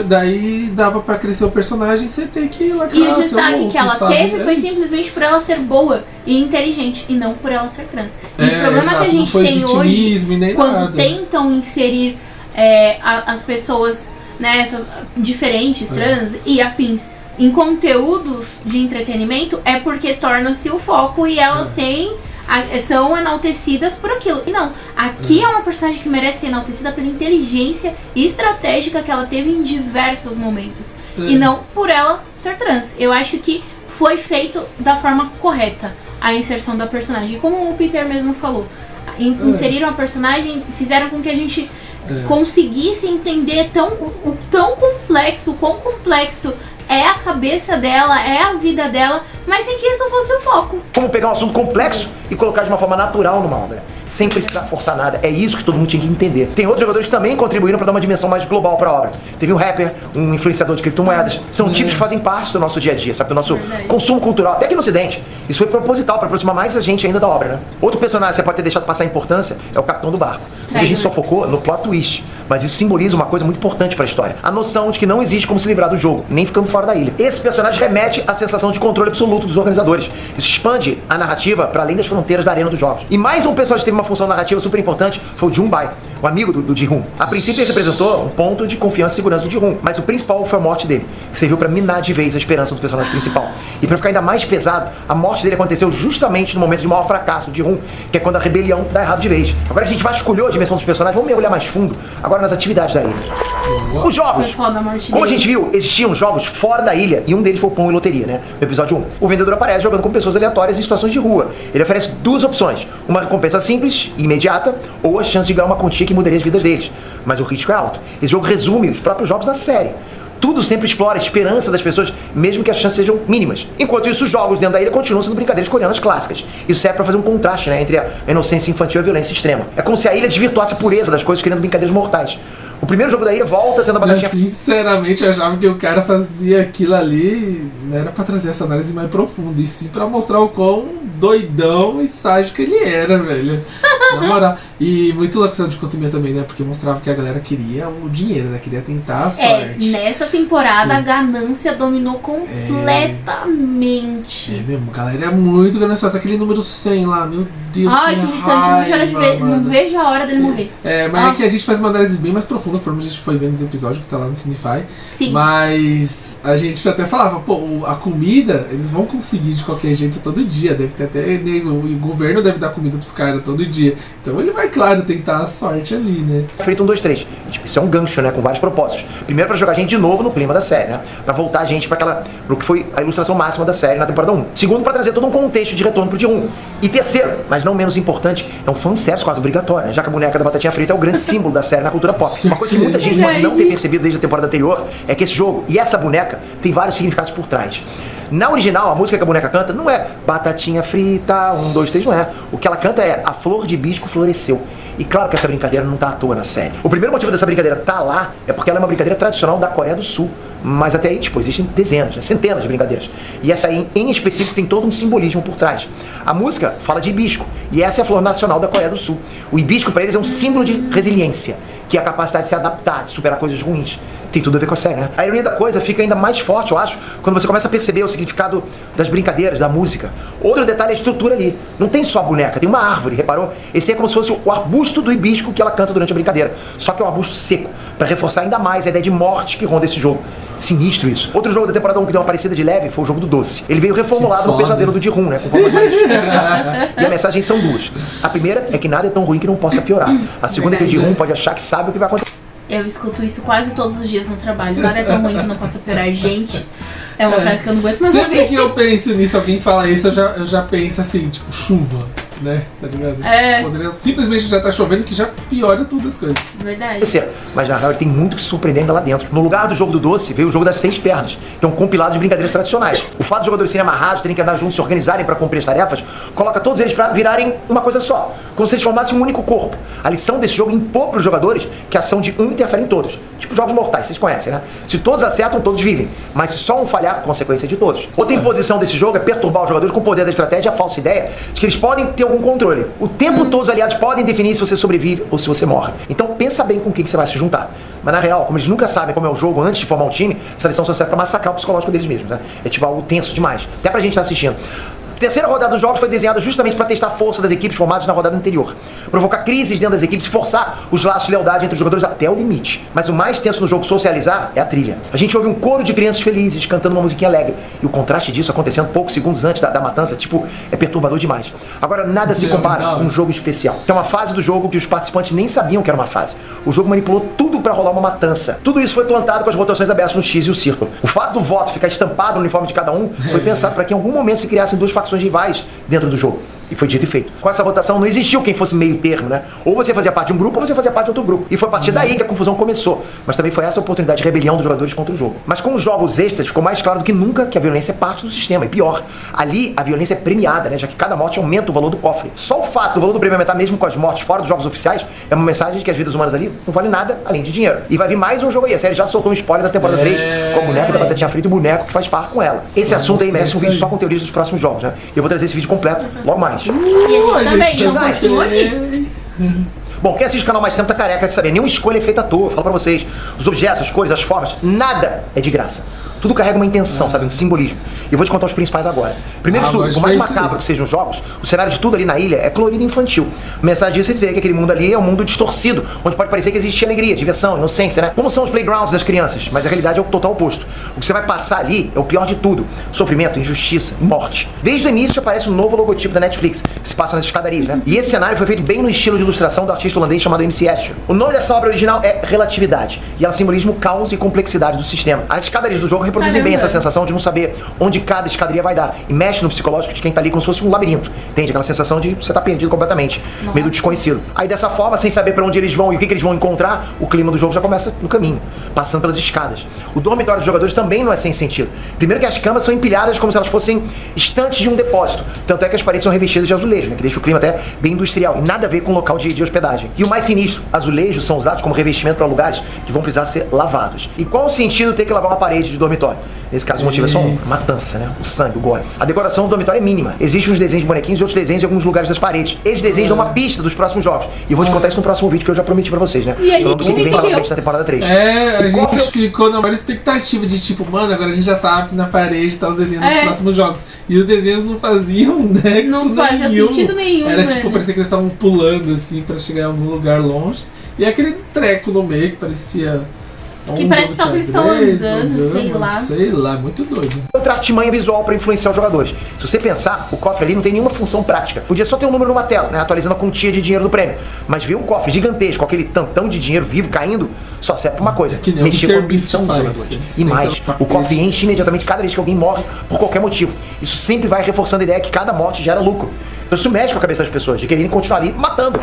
daí dava pra crescer o personagem sem ter que lacrar. E o destaque que ela teve foi simplesmente por ela ser boa e inteligente, e não por ela ser trans. E o problema que a gente tem hoje, quando tentam inserir as pessoas, né, essas diferentes, trans e afins, em conteúdos de entretenimento, é porque torna-se o foco e elas são enaltecidas por aquilo. E não, aqui é uma personagem que merece ser enaltecida pela inteligência estratégica que ela teve em diversos momentos. E não por ela ser trans. Eu acho que foi feito da forma correta a inserção da personagem. E como o Peter mesmo falou, inseriram a personagem, fizeram com que a gente conseguisse entender o quão complexo é a cabeça dela, é a vida dela, mas sem que isso fosse o foco. Como pegar um assunto complexo e colocar de uma forma natural numa obra, sem precisar forçar nada. É isso que todo mundo tinha que entender. Tem outros jogadores que também contribuíram para dar uma dimensão mais global para a obra. Teve um rapper, um influenciador de criptomoedas. São tipos que fazem parte do nosso dia a dia, sabe? Do nosso consumo cultural, até aqui no Ocidente. Isso foi proposital para aproximar mais a gente ainda da obra, né? Outro personagem que você pode ter deixado passar a importância é o capitão do barco. Porque a gente só focou no plot twist. Mas isso simboliza uma coisa muito importante para a história. A noção de que não existe como se livrar do jogo, nem ficando fora da ilha. Esse personagem remete à sensação de controle absoluto dos organizadores. Isso expande a narrativa para além das fronteiras da arena dos jogos. E mais um personagem que teve uma função narrativa super importante foi o Junbai, o amigo do Ji-hoon. A princípio ele representou um ponto de confiança e segurança do Ji-hoon, mas o principal foi a morte dele, que serviu para minar de vez a esperança do personagem principal. E para ficar ainda mais pesado, a morte dele aconteceu justamente no momento de maior fracasso do Ji-hoon, que é quando a rebelião dá errado de vez. Agora a gente vasculhou a dimensão dos personagens, vamos mergulhar mais fundo, agora nas atividades da ilha. Os jogos! Como a gente viu, existiam jogos fora da ilha, e um deles foi o Pão e Loteria, né? No episódio 1. O vendedor aparece jogando com pessoas aleatórias em situações de rua. Ele oferece duas opções: uma recompensa simples e imediata, ou a chance de ganhar uma quantia que mudaria as vidas deles. Mas o risco é alto. Esse jogo resume os próprios jogos da série. Tudo sempre explora a esperança das pessoas, mesmo que as chances sejam mínimas. Enquanto isso, os jogos dentro da ilha continuam sendo brincadeiras coreanas clássicas. Isso serve para fazer um contraste, né, entre a inocência infantil e a violência extrema. É como se a ilha desvirtuasse a pureza das coisas, criando brincadeiras mortais. O primeiro jogo da ilha volta sendo a batatinha... Sinceramente, eu achava que o cara fazia aquilo ali, não era pra trazer essa análise mais profunda, e sim pra mostrar o quão doidão e sádico ele era, velho. Na moral. E muito louco de dicotomia também, né? Porque mostrava que a galera queria o dinheiro, né? Queria tentar a sorte. Nessa temporada a ganância dominou completamente. Mesmo, a galera é muito gananciosa. Aquele número 100 lá, meu Deus. Ai, que irritante, não vejo a hora dele morrer. Mas é que a gente faz uma análise bem mais profunda, conforme a gente foi vendo os episódios que tá lá no Cinefy. Sim. Mas a gente até falava, a comida, eles vão conseguir de qualquer jeito todo dia. Deve ter até o governo deve dar comida pros caras todo dia. Então ele vai, claro, tentar a sorte ali, né? Feito 1, 2, 3. Isso é um gancho, né? Com vários propósitos. Primeiro, pra jogar a gente de novo no clima da série, né? Pra voltar a gente pro que foi a ilustração máxima da série na temporada 1. Segundo, pra trazer todo um contexto de retorno pro Ji-hoon. E terceiro, mas não menos importante, é um fanservice quase obrigatório, né? Já que a boneca da batatinha frita é o grande símbolo da série na cultura pop. Uma coisa que muita gente pode não ter percebido desde a temporada anterior é que esse jogo e essa boneca tem vários significados por trás. Na original, a música que a boneca canta não é batatinha frita, 1, 2, 3, não é. O que ela canta é a flor de hibisco floresceu. E claro que essa brincadeira não tá à toa na série. O primeiro motivo dessa brincadeira tá lá é porque ela é uma brincadeira tradicional da Coreia do Sul. Mas até aí, tipo, existem dezenas, centenas de brincadeiras. E essa aí, em específico, tem todo um simbolismo por trás. A música fala de hibisco, e essa é a flor nacional da Coreia do Sul. O hibisco, para eles, é um símbolo de resiliência, que é a capacidade de se adaptar, de superar coisas ruins. Tem tudo a ver com a série, né? A ironia da coisa fica ainda mais forte, eu acho, quando você começa a perceber o significado das brincadeiras, da música. Outro detalhe é a estrutura ali. Não tem só a boneca, tem uma árvore, reparou? Esse é como se fosse o arbusto do hibisco que ela canta durante a brincadeira. Só que é um arbusto seco, para reforçar ainda mais a ideia de morte que ronda esse jogo. Sinistro isso. Outro jogo da temporada 1 que deu uma parecida de leve foi o jogo do doce. Ele veio reformulado no pesadelo do Ji-hoon, né? Com forma de E a mensagem são duas. A primeira é que nada é tão ruim que não possa piorar. A segunda é que o Ji-hoon pode achar que sabe o que vai acontecer. Eu escuto isso quase todos os dias no trabalho. Nada é tão ruim que não possa piorar. Gente, é uma frase que eu não aguento mais ouvir. Sempre que eu penso nisso, alguém fala isso, eu já penso assim, tipo, chuva, né? Tá ligado? Poderia simplesmente já tá chovendo que já piora tudo as coisas. Verdade. Mas na real ele tem muito que se surpreender ainda lá dentro. No lugar do jogo do doce, veio o jogo das 6 pernas, que é um compilado de brincadeiras tradicionais. O fato dos jogadores serem amarrados, terem que andar juntos, se organizarem para cumprir as tarefas, coloca todos eles para virarem uma coisa só, como se eles formassem um único corpo. A lição desse jogo é impor para os jogadores que a ação de um interfere em todos. Tipo jogos mortais, vocês conhecem, né? Se todos acertam, todos vivem. Mas se só um falhar, consequência de todos. Outra imposição desse jogo é perturbar os jogadores com o poder da estratégia e a falsa ideia de que eles podem ter algum controle. O tempo todo os aliados podem definir se você sobrevive ou se você morre. Então pensa bem com quem que você vai se juntar. Mas na real, como eles nunca sabem como é o jogo antes de formar um time, essa lição só serve pra massacrar o psicológico deles mesmos, né? É tipo algo tenso demais. Até pra gente estar assistindo. A terceira rodada dos jogos foi desenhada justamente para testar a força das equipes formadas na rodada anterior, provocar crises dentro das equipes e forçar os laços de lealdade entre os jogadores até o limite. Mas o mais tenso no jogo socializar é a trilha. A gente ouve um coro de crianças felizes cantando uma musiquinha alegre, e o contraste disso acontecendo poucos segundos antes da matança, tipo, é perturbador demais. Agora nada se compara a um jogo especial. É uma fase do jogo que os participantes nem sabiam que era uma fase. O jogo manipulou tudo para rolar uma matança. Tudo isso foi plantado com as votações abertas no X e o círculo. O fato do voto ficar estampado no uniforme de cada um foi pensado para que em algum momento se criassem duas facções rivais dentro do jogo. E foi dito e feito. Com essa votação não existiu quem fosse meio termo, né? Ou você fazia parte de um grupo ou você fazia parte de outro grupo. E foi a partir daí que a confusão começou. Mas também foi essa a oportunidade de rebelião dos jogadores contra o jogo. Mas com os jogos extras ficou mais claro do que nunca que a violência é parte do sistema. E pior, ali a violência é premiada, né? Já que cada morte aumenta o valor do cofre. Só o fato do valor do prêmio aumentar mesmo com as mortes fora dos jogos oficiais é uma mensagem de que as vidas humanas ali não valem nada além de dinheiro. E vai vir mais um jogo aí. A série já soltou um spoiler da temporada 3 com a boneca da batatinha frita e o boneco que faz par com ela. Esse assunto aí merece um vídeo só com teorias dos próximos jogos, né? E eu vou trazer esse vídeo completo logo mais. E a gente também, então continua aqui. Bom, quem assiste o canal mais tempo tá careca de saber. Nenhuma escolha é feita à toa. Falo pra vocês. Os objetos, as cores, as formas, nada é de graça. Tudo carrega uma intenção, sabe? Um simbolismo. E eu vou te contar os principais agora. Primeiro de tudo, por mais macabro que sejam os jogos, o cenário de tudo ali na ilha é colorido e infantil. A mensagem disso é dizer que aquele mundo ali é um mundo distorcido, onde pode parecer que existe alegria, diversão, inocência, né? Como são os playgrounds das crianças, mas a realidade é o total oposto. O que você vai passar ali é o pior de tudo. Sofrimento, injustiça e morte. Desde o início aparece um novo logotipo da Netflix, que se passa nas escadarias, né? E esse cenário foi feito bem no estilo de ilustração do artista holandês chamado MC Escher. O nome dessa obra original é Relatividade, e ela simboliza o caos e complexidade do sistema. As escadarias do jogo reproduzem bem essa sensação de não saber onde cada escadaria vai dar. E mexe no psicológico de quem tá ali como se fosse um labirinto. Entende? Aquela sensação de você tá perdido completamente. Nossa. Meio do desconhecido. Aí dessa forma, sem saber pra onde eles vão e o que eles vão encontrar, o clima do jogo já começa no caminho, passando pelas escadas. O dormitório dos jogadores também não é sem sentido. Primeiro que as camas são empilhadas como se elas fossem estantes de um depósito. Tanto é que as paredes são revestidas de azulejo, né? Que deixa o clima até bem industrial. E nada a ver com o local de hospedagem. E o mais sinistro, azulejos são usados como revestimento para lugares que vão precisar ser lavados. E qual o sentido ter que lavar uma parede de dormitório? Nesse caso, o motivo é só uma matança, né? O sangue, o gore. A decoração do dormitório é mínima. Existem uns desenhos de bonequinhos e outros desenhos em alguns lugares das paredes. Esses desenhos dão uma pista dos próximos jogos. E eu vou te contar isso no próximo vídeo que eu já prometi pra vocês, né? E a gente vem lá na frente na temporada 3. A gente ficou na maior expectativa de tipo, mano, agora a gente já sabe que na parede tá os desenhos dos próximos jogos. E os desenhos não faziam nexo Não fazia sentido nenhum. Era tipo, parecia que eles estavam pulando assim pra chegar em algum lugar longe. E aquele treco no meio que parecia... Que parece que eles estão andando, sei lá, muito doido. Outra artimanha visual para influenciar os jogadores. Se você pensar, o cofre ali não tem nenhuma função prática. Podia só ter um número numa tela, né, atualizando a quantia de dinheiro do prêmio. Mas ver um cofre gigantesco, aquele tantão de dinheiro vivo caindo, só serve pra uma coisa: mexer com a ambição dos jogadores. E mais, o cofre enche imediatamente cada vez que alguém morre por qualquer motivo. Isso sempre vai reforçando a ideia que cada morte gera lucro. Então isso mexe com a cabeça das pessoas, de quererem continuar ali matando.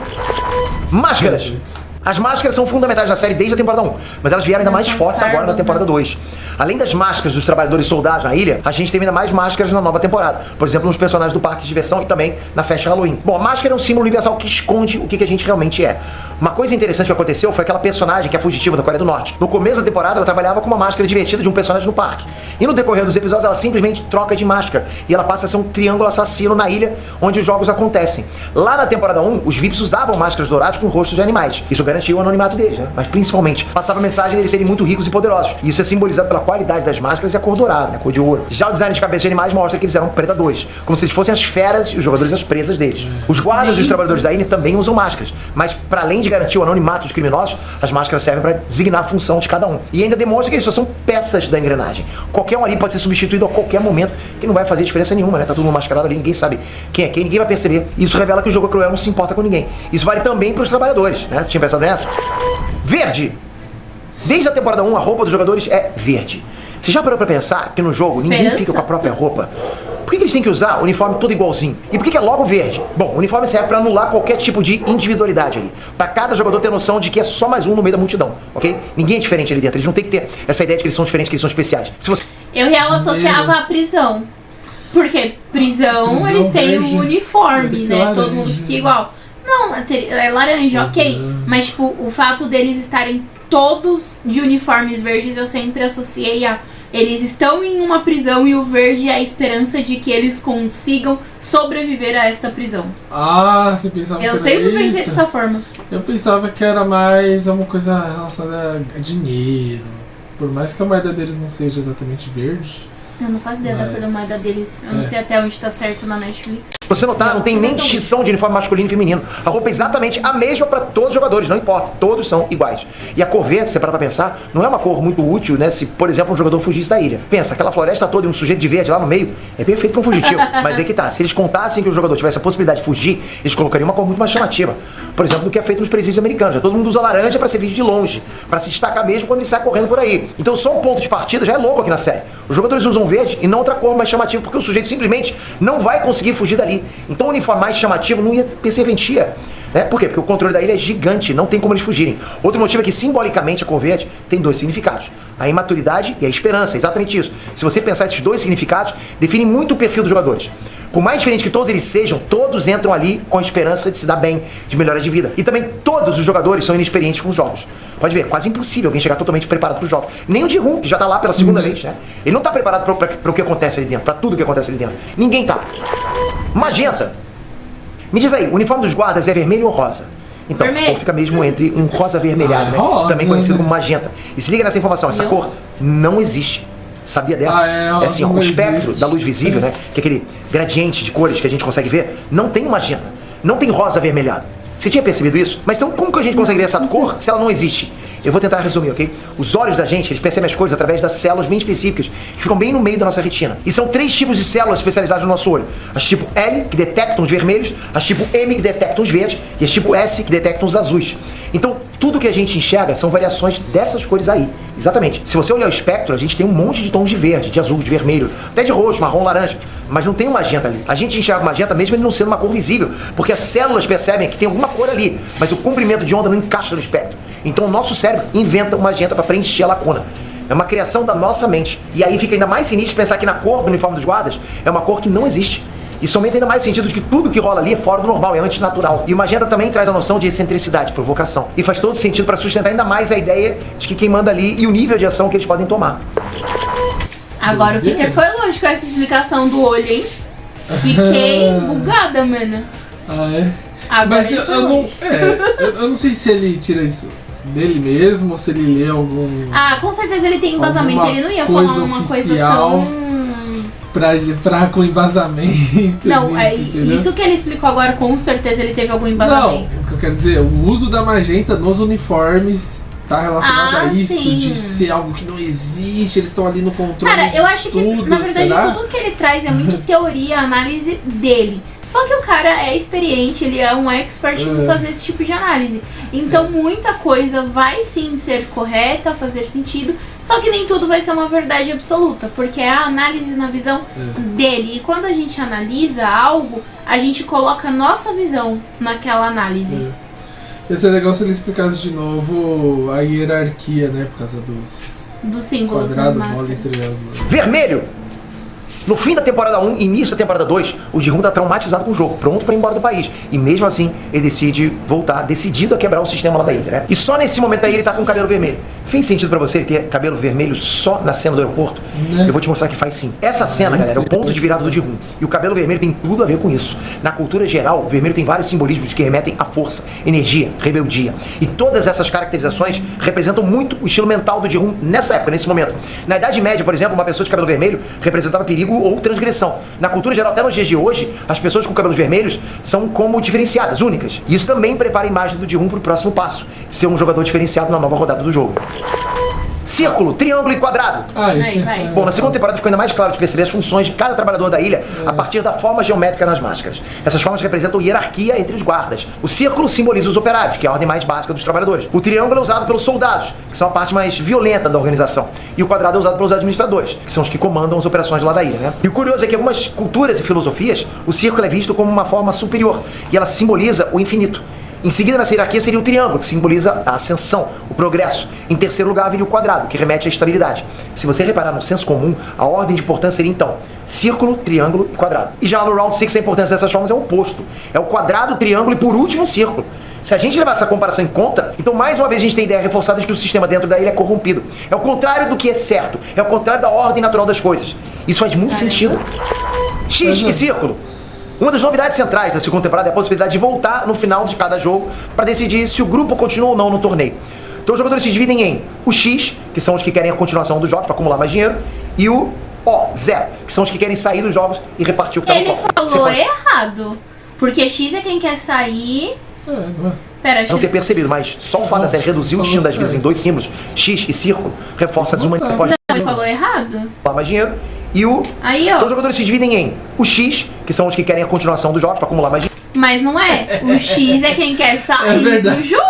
Máscaras! As máscaras são fundamentais na série desde a temporada 1, mas elas vieram ainda mais fortes agora na temporada 2. Além das máscaras dos trabalhadores soldados na ilha, a gente teve ainda mais máscaras na nova temporada. Por exemplo, nos personagens do parque de diversão e também na festa Halloween. Bom, a máscara é um símbolo universal que esconde o que a gente realmente é. Uma coisa interessante que aconteceu foi aquela personagem que é fugitiva da Coreia do Norte. No começo da temporada, ela trabalhava com uma máscara divertida de um personagem no parque. E no decorrer dos episódios, ela simplesmente troca de máscara. E ela passa a ser um triângulo assassino na ilha onde os jogos acontecem. Lá na temporada 1, os VIPs usavam máscaras douradas com rostos de animais. Isso garantia o anonimato deles, né? Mas principalmente, passava a mensagem deles serem muito ricos e poderosos. E isso é simbolizado pela qualidade das máscaras e a cor dourada, né? A cor de ouro. Já o design de cabeça de animais mostra que eles eram predadores. Como se eles fossem as feras e os jogadores as presas deles. Os guardas e os trabalhadores da ilha também usam máscaras. Mas, para além de garantir o anonimato dos criminosos, as máscaras servem para designar a função de cada um. E ainda demonstra que eles só são peças da engrenagem. Qualquer um ali pode ser substituído a qualquer momento, que não vai fazer diferença nenhuma, né? Tá todo mundo mascarado ali, ninguém sabe quem é quem, ninguém vai perceber. Isso revela que o jogo cruel não se importa com ninguém. Isso vale também para os trabalhadores, né? Você tinha pensado nessa? Verde! Desde a temporada 1, a roupa dos jogadores é verde. Você já parou pra pensar que no jogo ninguém fica com a própria roupa? Por que eles têm que usar o uniforme todo igualzinho? E por que é logo verde? Bom, o uniforme serve pra anular qualquer tipo de individualidade ali. Pra cada jogador ter noção de que é só mais um no meio da multidão, ok? Ninguém é diferente ali dentro. Eles não tem que ter essa ideia de que eles são diferentes, que eles são especiais. Se você... Eu real associava a prisão. Porque prisão eles têm um uniforme, né? Todo mundo fica igual. Não, é laranja, ok. Mas, tipo, o fato deles estarem todos de uniformes verdes, eu sempre associei a... Eles estão em uma prisão e o verde é a esperança de que eles consigam sobreviver a esta prisão. Ah, você pensava que era isso? Eu sempre pensei dessa forma. Eu pensava que era mais uma coisa relacionada a dinheiro. Por mais que a moeda deles não seja exatamente verde. Eu não faço ideia da cor da moeda deles. Eu não sei até onde tá certo na Netflix. Se você notar, não tem nem distinção de uniforme masculino e feminino. A roupa é exatamente a mesma para todos os jogadores, não importa. Todos são iguais. E a cor verde, se você parar pra pensar, não é uma cor muito útil, né? Se, por exemplo, um jogador fugisse da ilha. Pensa, aquela floresta toda e um sujeito de verde lá no meio, é perfeito para um fugitivo. Mas aí que tá, se eles contassem que o jogador tivesse a possibilidade de fugir, eles colocariam uma cor muito mais chamativa. Por exemplo, do que é feito nos presídios americanos. Já todo mundo usa laranja para ser visto de longe, para se destacar mesmo quando ele sai correndo por aí. Então só um ponto de partida já é louco aqui na série. Os jogadores usam verde e não outra cor mais chamativa, porque o sujeito simplesmente não vai conseguir fugir dali. Então o uniforme mais chamativo não ia ter serventia. Né? Por quê? Porque o controle da ilha é gigante, não tem como eles fugirem. Outro motivo é que simbolicamente a cor verde tem dois significados. A imaturidade e a esperança, exatamente isso. Se você pensar esses dois significados, definem muito o perfil dos jogadores. Por mais diferente que todos eles sejam, todos entram ali com a esperança de se dar bem, de melhora de vida. E também todos os jogadores são inexperientes com os jogos. Pode ver, quase impossível alguém chegar totalmente preparado para os jogos. Nem o Ji-Hoon, que já tá lá pela segunda vez, né? Ele não tá preparado para o que acontece ali dentro, para tudo que acontece ali dentro. Ninguém tá. Magenta. Me diz aí, o uniforme dos guardas é vermelho ou rosa? Então, ou fica mesmo entre um rosa avermelhado, né? Rosa, também conhecido como magenta. E se liga nessa informação, essa cor não existe. Sabia dessa? É assim, ó, o espectro da luz visível, né? Que é aquele gradiente de cores que a gente consegue ver, não tem magenta, não tem rosa avermelhado. Você tinha percebido isso? Mas então como que a gente consegue ver essa cor se ela não existe? Eu vou tentar resumir, ok? Os olhos da gente, eles percebem as coisas através das células bem específicas, que ficam bem no meio da nossa retina. E são 3 tipos de células especializadas no nosso olho. As tipo L, que detectam os vermelhos, as tipo M, que detectam os verdes, e as tipo S, que detectam os azuis. Então, tudo que a gente enxerga são variações dessas cores aí. Exatamente. Se você olhar o espectro, a gente tem um monte de tons de verde, de azul, de vermelho, até de roxo, marrom, laranja. Mas não tem um magenta ali. A gente enxerga o magenta mesmo ele não sendo uma cor visível, porque as células percebem que tem alguma cor ali, mas o comprimento de onda não encaixa no espectro. Então o nosso cérebro inventa uma magenta para preencher a lacuna. É uma criação da nossa mente. E aí fica ainda mais sinistro pensar que na cor do uniforme dos guardas é uma cor que não existe. Isso aumenta ainda mais o sentido de que tudo que rola ali é fora do normal, é antinatural. E o magenta também traz a noção de excentricidade, provocação. E faz todo sentido para sustentar ainda mais a ideia de que quem manda ali e o nível de ação que eles podem tomar. Agora o Peter foi longe com essa explicação do olho, hein? Fiquei bugada, mano. Ah, é? Agora mas eu não sei se ele tira isso dele mesmo ou se ele lê algum... Ah, com certeza ele tem embasamento. Ele não ia falar uma coisa tão... Pra com embasamento. Não, isso que ele explicou agora, com certeza ele teve algum embasamento. Não, o que eu quero dizer, o uso da magenta nos uniformes tá relacionado a isso, sim. De ser algo que não existe, eles estão ali no controle. Cara, eu acho que, tudo, na verdade, será? tudo que ele traz é muito teoria, análise dele. Só que o cara é experiente, ele é um expert em fazer esse tipo de análise. Então muita coisa vai sim ser correta, fazer sentido, só que nem tudo vai ser uma verdade absoluta, porque é a análise na visão dele. E quando a gente analisa algo, a gente coloca a nossa visão naquela análise. Ia ser legal se ele explicasse de novo a hierarquia, né? Por causa dos símbolos, quadrado, bola e triângulo. Vermelho! No fim da temporada 1, início da temporada 2, o Ji-hoon tá traumatizado com o jogo, pronto pra ir embora do país. E mesmo assim, ele decide voltar, decidido a quebrar o sistema lá da ilha, né? E só nesse momento aí ele tá com o cabelo vermelho. Fez sentido pra você ele ter cabelo vermelho só na cena do aeroporto? Eu vou te mostrar que faz sim. Essa cena, galera, é o ponto de virada do Ji-hoon. E o cabelo vermelho tem tudo a ver com isso. Na cultura geral, o vermelho tem vários simbolismos que remetem à força, energia, rebeldia. E todas essas caracterizações representam muito o estilo mental do Ji-hoon nessa época, nesse momento. Na Idade Média, por exemplo, uma pessoa de cabelo vermelho representava perigo ou transgressão. Na cultura geral, até nos dias de hoje, as pessoas com cabelos vermelhos são como diferenciadas, únicas. E isso também prepara a imagem do Ji-hoon pro próximo passo, de ser um jogador diferenciado na nova rodada do jogo. Círculo, triângulo e quadrado. Vai. Bom, na segunda temporada ficou ainda mais claro de perceber as funções de cada trabalhador da ilha a partir da forma geométrica nas máscaras. Essas formas representam hierarquia entre os guardas. O círculo simboliza os operários, que é a ordem mais básica dos trabalhadores. O triângulo é usado pelos soldados, que são a parte mais violenta da organização. E o quadrado é usado pelos administradores, que são os que comandam as operações lá da ilha, né? E o curioso é que em algumas culturas e filosofias, o círculo é visto como uma forma superior, e ela simboliza o infinito. Em seguida, nessa hierarquia, seria o triângulo, que simboliza a ascensão, o progresso. Em terceiro lugar, viria o quadrado, que remete à estabilidade. Se você reparar no senso comum, a ordem de importância seria, então, círculo, triângulo e quadrado. E já no Round 6, a importância dessas formas é o oposto. É o quadrado, triângulo e, por último, o círculo. Se a gente levar essa comparação em conta, então, mais uma vez, a gente tem a ideia reforçada de que o sistema dentro da ilha é corrompido. É o contrário do que é certo. É o contrário da ordem natural das coisas. Isso faz muito sentido. X e círculo. Uma das novidades centrais da segunda temporada é a possibilidade de voltar no final de cada jogo para decidir se o grupo continua ou não no torneio. Então os jogadores se dividem em o X, que são os que querem a continuação dos jogos para acumular mais dinheiro, e o O, 0, que são os que querem sair dos jogos e repartir o que Ele falou errado, porque X é quem quer sair... Pera, não ter percebido, mas só o fato da série reduzir o destino das vidas em dois símbolos, X e círculo, reforça a desumanização. Não, ele falou errado. Mais dinheiro. E o... Aí, ó. Então os jogadores se dividem em o X, que são os que querem a continuação dos jogos para acumular mais dinheiro. Mas não é. O X é quem quer sair do jogo.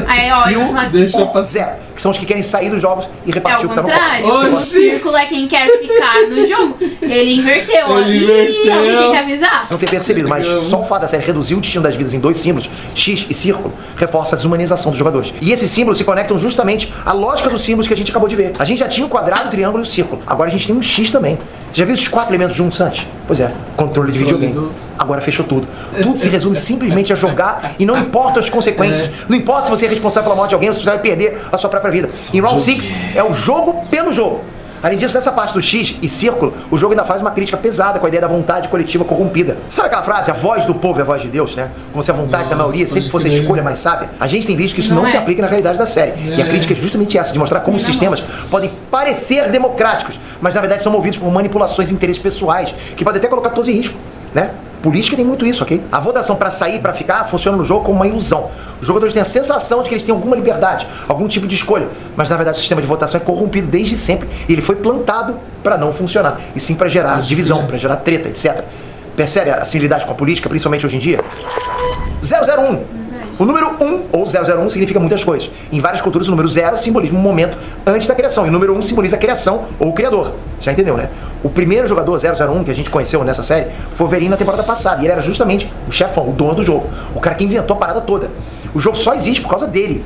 Aí, ó, e o deixa eu passar. 0, que são os que querem sair dos jogos e repartir o que tá no contrário. O círculo é quem quer ficar no jogo. Ele inverteu. Ih, alguém tem que avisar. Não ter percebido, mas só o fato da série reduzir o destino das vidas em dois símbolos, X e círculo, reforça a desumanização dos jogadores. E esses símbolos se conectam justamente à lógica dos símbolos que a gente acabou de ver. A gente já tinha o quadrado, o triângulo e o círculo. Agora a gente tem um X também. Você já viu esses 4 elementos juntos antes? Pois é, controle de videogame. Agora fechou tudo. Tudo se resume simplesmente a jogar e não importa as consequências. Não importa se você é responsável pela morte de alguém ou se você vai perder a sua própria vida. Em Round 6 é o jogo pelo jogo. Além disso, nessa parte do X e círculo, o jogo ainda faz uma crítica pesada com a ideia da vontade coletiva corrompida. Sabe aquela frase, a voz do povo é a voz de Deus, né? Como se a vontade da maioria sempre fosse a escolha mais sábia. A gente tem visto que isso não se aplica na realidade da série. E a crítica é justamente essa, de mostrar como os sistemas podem parecer democráticos, mas na verdade são movidos por manipulações e interesses pessoais, que podem até colocar todos em risco, né? Política tem muito isso, ok? A votação para sair e para ficar funciona no jogo como uma ilusão. Os jogadores têm a sensação de que eles têm alguma liberdade, algum tipo de escolha, mas na verdade o sistema de votação é corrompido desde sempre e ele foi plantado para não funcionar, e sim para gerar divisão, para gerar treta, etc. Percebe a similaridade com a política, principalmente hoje em dia? 001. O número 1, ou 001, significa muitas coisas. Em várias culturas, o número 0 simboliza um momento antes da criação. E o número 1 simboliza a criação ou o criador. Já entendeu, né? O primeiro jogador 001 que a gente conheceu nessa série foi o Wolverine na temporada passada. E ele era justamente o chefão, o dono do jogo. O cara que inventou a parada toda. O jogo só existe por causa dele.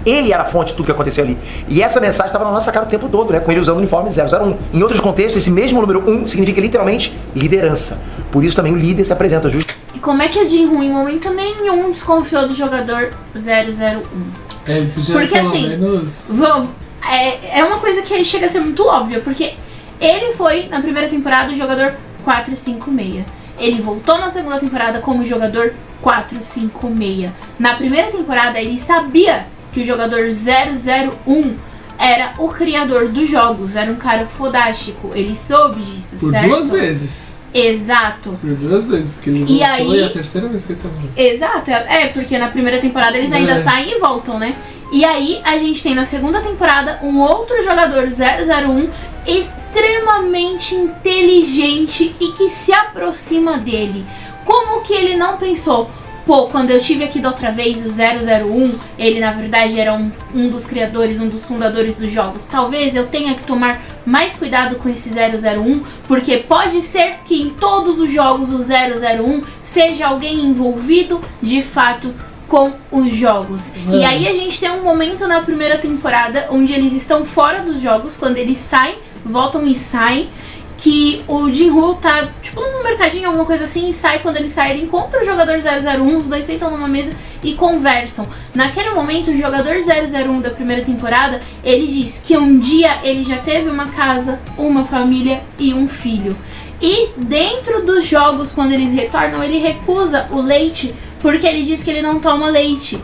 Ele era a fonte de tudo que aconteceu ali. E essa mensagem estava na nossa cara o tempo todo, né? Com ele usando o uniforme 001. Em outros contextos, esse mesmo número 1 significa literalmente liderança. Por isso também o líder se apresenta justo. E como é que o Ji-hoon em momento nenhum desconfiou do jogador 001? Porque assim, menos... é uma coisa que chega a ser muito óbvia, porque ele foi, na primeira temporada, o jogador 456. Ele voltou na segunda temporada como jogador 456. Na primeira temporada, ele sabia que o jogador 001 era o criador dos jogos, era um cara fodástico. Ele soube disso, certo? Por 2 vezes. Exato. Por 2 vezes que ele voltou, e a terceira vez que ele tá vindo. Exato, porque na primeira temporada eles ainda saem e voltam, né? E aí a gente tem na segunda temporada um outro jogador 001 extremamente inteligente e que se aproxima dele. Como que ele não pensou? Pô, quando eu tive aqui da outra vez o 001, ele na verdade era um dos criadores, um dos fundadores dos jogos. Talvez eu tenha que tomar mais cuidado com esse 001, porque pode ser que em todos os jogos o 001 seja alguém envolvido de fato com os jogos. E aí a gente tem um momento na primeira temporada onde eles estão fora dos jogos, quando eles saem, voltam e saem, que o Jin-Woo tá, tipo, num mercadinho, alguma coisa assim, e sai. Quando ele sai, ele encontra o jogador 001, os dois sentam numa mesa e conversam. Naquele momento, o jogador 001 da primeira temporada, ele diz que um dia ele já teve uma casa, uma família e um filho. E dentro dos jogos, quando eles retornam, ele recusa o leite, porque ele diz que ele não toma leite.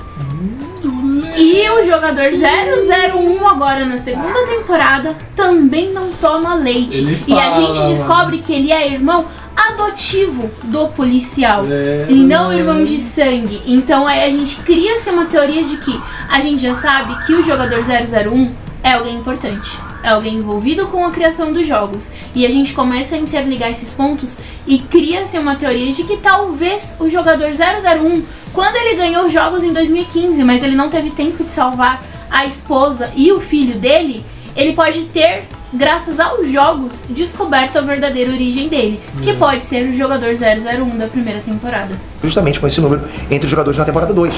E o jogador 001 agora na segunda temporada também não toma leite. E a gente descobre que ele é irmão adotivo do policial e não irmão de sangue. Então aí a gente cria-se uma teoria de que a gente já sabe que o jogador 001 é alguém importante, é alguém envolvido com a criação dos jogos. E a gente começa a interligar esses pontos e cria-se uma teoria de que talvez o jogador 001, quando ele ganhou os jogos em 2015, mas ele não teve tempo de salvar a esposa e o filho dele, ele pode ter, graças aos jogos, descoberto a verdadeira origem dele, que pode ser o jogador 001 da primeira temporada. Justamente com esse número entre os jogadores na temporada 2.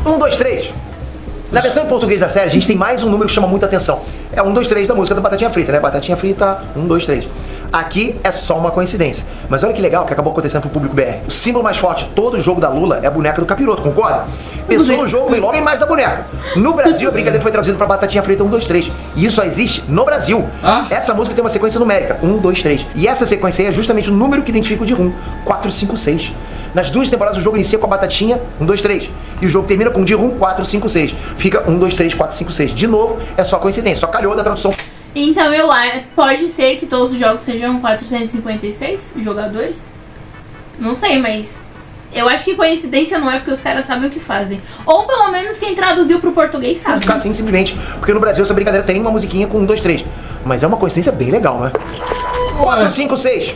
1, 2, 3. Na versão em português da série, a gente tem mais um número que chama muita atenção. É 1, 2, 3 da música da Batatinha Frita, né? Batatinha Frita, 1, 2, 3. Aqui é só uma coincidência. Mas olha que legal que acabou acontecendo pro público BR. O símbolo mais forte de todo o jogo da Lula é a boneca do capiroto, concorda? Pensou no jogo, vem logo a imagem da boneca. No Brasil, a brincadeira foi traduzida pra Batatinha Frita 1, 2, 3. E isso só existe no Brasil. Essa música tem uma sequência numérica, 1, 2, 3. E essa sequência aí é justamente o número que identifica o Ji-Hoon, 4, 5, 6. Nas duas temporadas o jogo inicia com a Batatinha 1, 2, 3. E o jogo termina com o Ji-Hoon 4, 5, 6. Fica 1, 2, 3, 4, 5, 6. De novo, é só coincidência, só calhou da tradução. Então pode ser que todos os jogos sejam 456 jogadores? Não sei, mas eu acho que coincidência não é, porque os caras sabem o que fazem. Ou pelo menos quem traduziu pro português sabe. Ficar assim simplesmente, porque no Brasil essa brincadeira tem uma musiquinha com 1, 2, 3. Mas é uma coincidência bem legal, né? 4, 5, 6.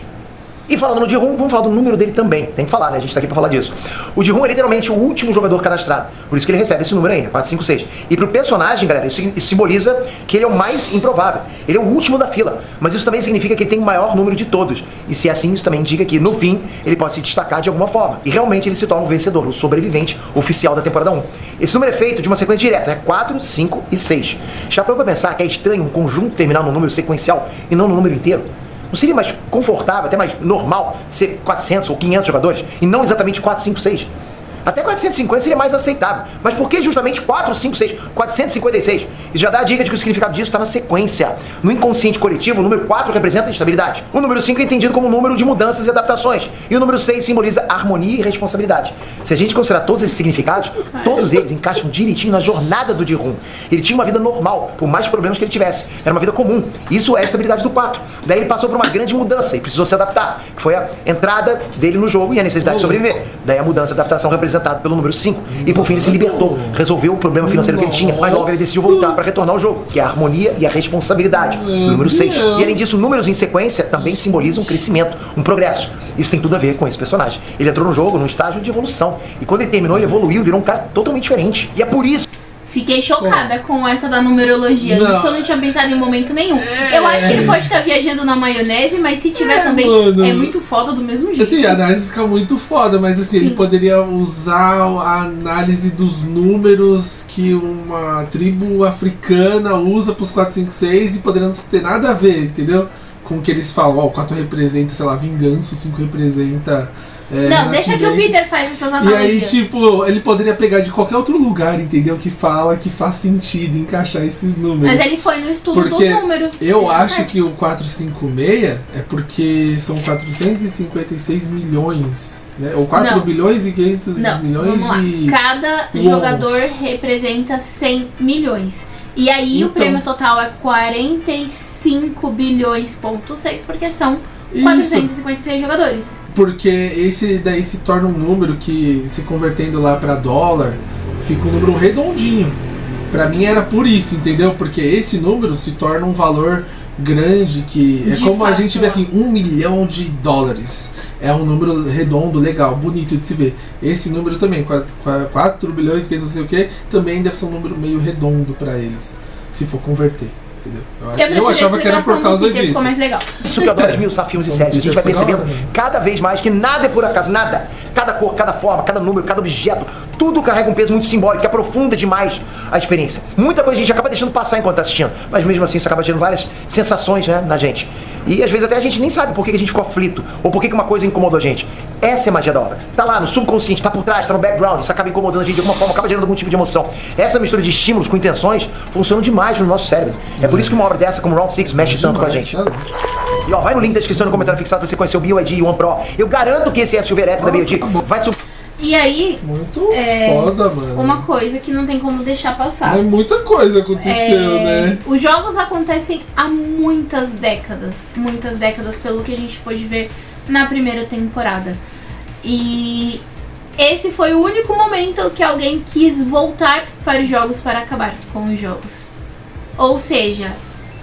E falando no Ji-Hoon, vamos falar do número dele também. Tem que falar, né? A gente tá aqui pra falar disso. O Ji-Hoon é literalmente o último jogador cadastrado. Por isso que ele recebe esse número ainda, 4, 5, 6. E pro personagem, galera, isso simboliza que ele é o mais improvável. Ele é o último da fila. Mas isso também significa que ele tem o maior número de todos. E se é assim, isso também indica que, no fim, ele pode se destacar de alguma forma. E realmente ele se torna o vencedor, o sobrevivente oficial da temporada 1. Esse número é feito de uma sequência direta, né? 4, 5 e 6. Já parou pra pensar que é estranho um conjunto terminar num número sequencial e não no número inteiro? Não seria mais confortável, até mais normal, ser 400 ou 500 jogadores e não exatamente 4, 5, 6? Até 450 seria mais aceitável. Mas por que justamente 4, 5, 6, 456? Isso já dá a dica de que o significado disso está na sequência. No inconsciente coletivo, o número 4 representa a estabilidade. O número 5 é entendido como o número de mudanças e adaptações. E o número 6 simboliza harmonia e responsabilidade. Se a gente considerar todos esses significados, todos eles encaixam direitinho na jornada do Ji-Hoon. Ele tinha uma vida normal, por mais problemas que ele tivesse. Era uma vida comum. Isso é a estabilidade do 4. Daí ele passou por uma grande mudança e precisou se adaptar, que foi a entrada dele no jogo e a necessidade de sobreviver. Daí a mudança, a adaptação representado pelo número 5. E por fim ele se libertou, resolveu o problema financeiro que ele tinha, mas logo ele decidiu voltar para retornar ao jogo, que é a harmonia e a responsabilidade. Número 6. E além disso, números em sequência também simbolizam um crescimento, um progresso. Isso tem tudo a ver com esse personagem. Ele entrou no jogo num estágio de evolução. E quando ele terminou, ele evoluiu, virou um cara totalmente diferente. E é por isso. Fiquei chocada com essa da numerologia. Isso eu não tinha pensado em momento nenhum. Eu acho que ele pode estar viajando na maionese, mas se tiver também, mano, é muito foda do mesmo jeito. Assim, a análise fica muito foda, mas assim, ele poderia usar a análise dos números que uma tribo africana usa pros 4, 5, 6 e poderia não ter nada a ver, entendeu? Com o que eles falam, o 4 representa, sei lá, vingança, o 5 representa... não, deixa que o Peter faz essas analogias. E aí, tipo, ele poderia pegar de qualquer outro lugar, entendeu? Que fala, que faz sentido encaixar esses números. Mas ele foi no estudo dos números. Eu acho que o 456 é porque são 456 milhões, né? Ou 4 bilhões e 500 milhões de... Cada jogador representa 100 milhões. E aí o prêmio total é 45 bilhões,6, porque são 456 jogadores. Porque esse daí se torna um número que, se convertendo lá pra dólar, fica um número redondinho. Pra mim era por isso, entendeu? Porque esse número se torna um valor grande, que é como a gente vê assim, $1 milhão. É um número redondo, legal, bonito de se ver. Esse número também, 4 bilhões, que não sei o que, também deve ser um número meio redondo pra eles, se for converter. Eu achava que era por causa disso. Ficou mais legal. Isso que eu adoro esmiuçar filmes e séries. A gente vai percebendo cada vez mais que nada é por acaso, nada. cada cor, cada forma, cada número, cada objeto, tudo carrega um peso muito simbólico, que aprofunda demais a experiência. Muita coisa a gente acaba deixando passar enquanto tá assistindo, mas mesmo assim isso acaba gerando várias sensações, né, na gente. E às vezes até a gente nem sabe por que a gente ficou aflito, ou por que uma coisa incomodou a gente. Essa é a magia da obra. Tá lá no subconsciente, tá por trás, tá no background, isso acaba incomodando a gente de alguma forma, acaba gerando algum tipo de emoção. Essa mistura de estímulos com intenções funciona demais no nosso cérebro. É por isso que uma obra dessa, como Round 6, mexe tanto com a gente. E ó, vai no link da descrição no comentário fixado pra você conhecer o BYD One Pro. Eu garanto que esse SUV elétrico da BYD vai subir. E aí, muito foda, mano. Uma coisa que não tem como deixar passar. Mas muita coisa aconteceu, né? Os jogos acontecem há muitas décadas, pelo que a gente pôde ver na primeira temporada. E esse foi o único momento que alguém quis voltar para os jogos para acabar com os jogos. Ou seja,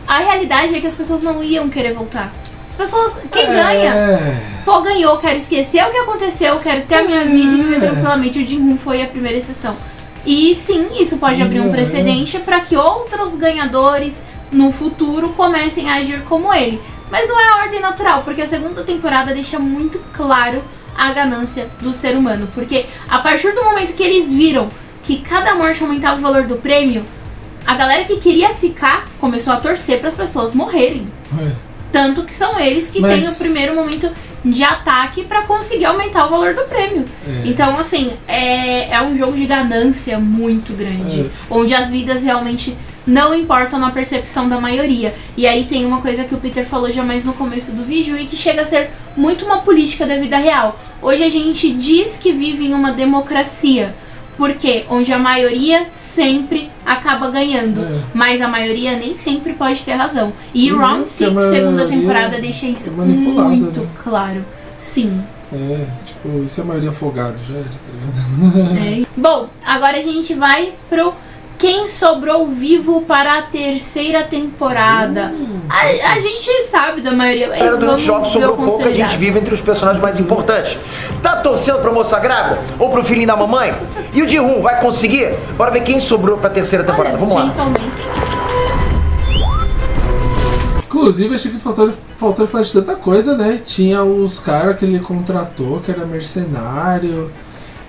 a realidade é que as pessoas não iam querer voltar. As pessoas, quem ganha? Pô, ganhou, quero esquecer o que aconteceu, quero ter a minha vida e viver tranquilamente. O Jin-Hoon foi a primeira exceção. E sim, isso pode abrir um precedente para que outros ganhadores no futuro comecem a agir como ele. Mas não é a ordem natural, porque a segunda temporada deixa muito claro a ganância do ser humano. Porque a partir do momento que eles viram que cada morte aumentava o valor do prêmio, a galera que queria ficar começou a torcer para as pessoas morrerem. Tanto que são eles que têm o primeiro momento de ataque pra conseguir aumentar o valor do prêmio. Então, assim, é um jogo de ganância muito grande. Onde as vidas realmente não importam na percepção da maioria. E aí tem uma coisa que o Peter falou já mais no começo do vídeo e que chega a ser muito uma política da vida real. Hoje a gente diz que vive em uma democracia. Porque onde a maioria sempre acaba ganhando. Mas a maioria nem sempre pode ter razão. E Round 6, segunda temporada, deixa isso muito claro. Sim. Tipo, isso é a maioria afogado já era, tá ligado? Bom, agora a gente vai pro Quem Sobrou Vivo para a terceira temporada. A gente sabe da maioria, mas durante os jogos sobrou pouco, a gente vive entre os personagens mais importantes. Tá torcendo pra moça grávida? Ou pro filhinho da mamãe? E o Jin-Hoon vai conseguir? Bora ver quem sobrou pra terceira temporada. Vamos lá. Inclusive, achei que faltou falar de tanta coisa, né? Tinha os caras que ele contratou, que era mercenário.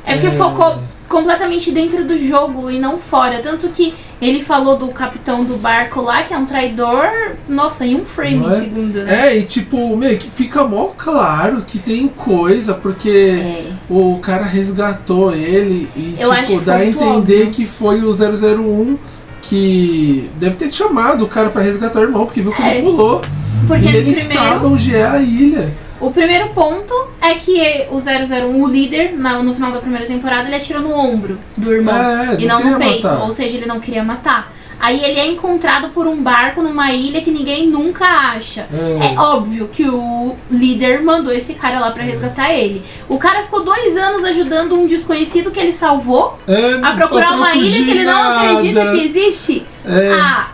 Porque focou completamente dentro do jogo e não fora. Tanto que ele falou do capitão do barco lá, que é um traidor, nossa, em um frame segundo, né? E tipo, meio que fica mó claro que tem coisa, porque o cara resgatou ele e tipo, dá a entender óbvio que foi o 001 que deve ter chamado o cara pra resgatar o irmão, porque viu que ele pulou. Porque e ele sabe onde é a ilha. O primeiro ponto é que o 001, o líder, no final da primeira temporada, ele atirou no ombro do irmão e não no peito. Ou seja, ele não queria matar. Aí ele é encontrado por um barco numa ilha que ninguém nunca acha. É óbvio que o líder mandou esse cara lá pra resgatar ele. O cara ficou 2 anos ajudando um desconhecido que ele salvou a procurar uma ilha que ele não acredita que existe.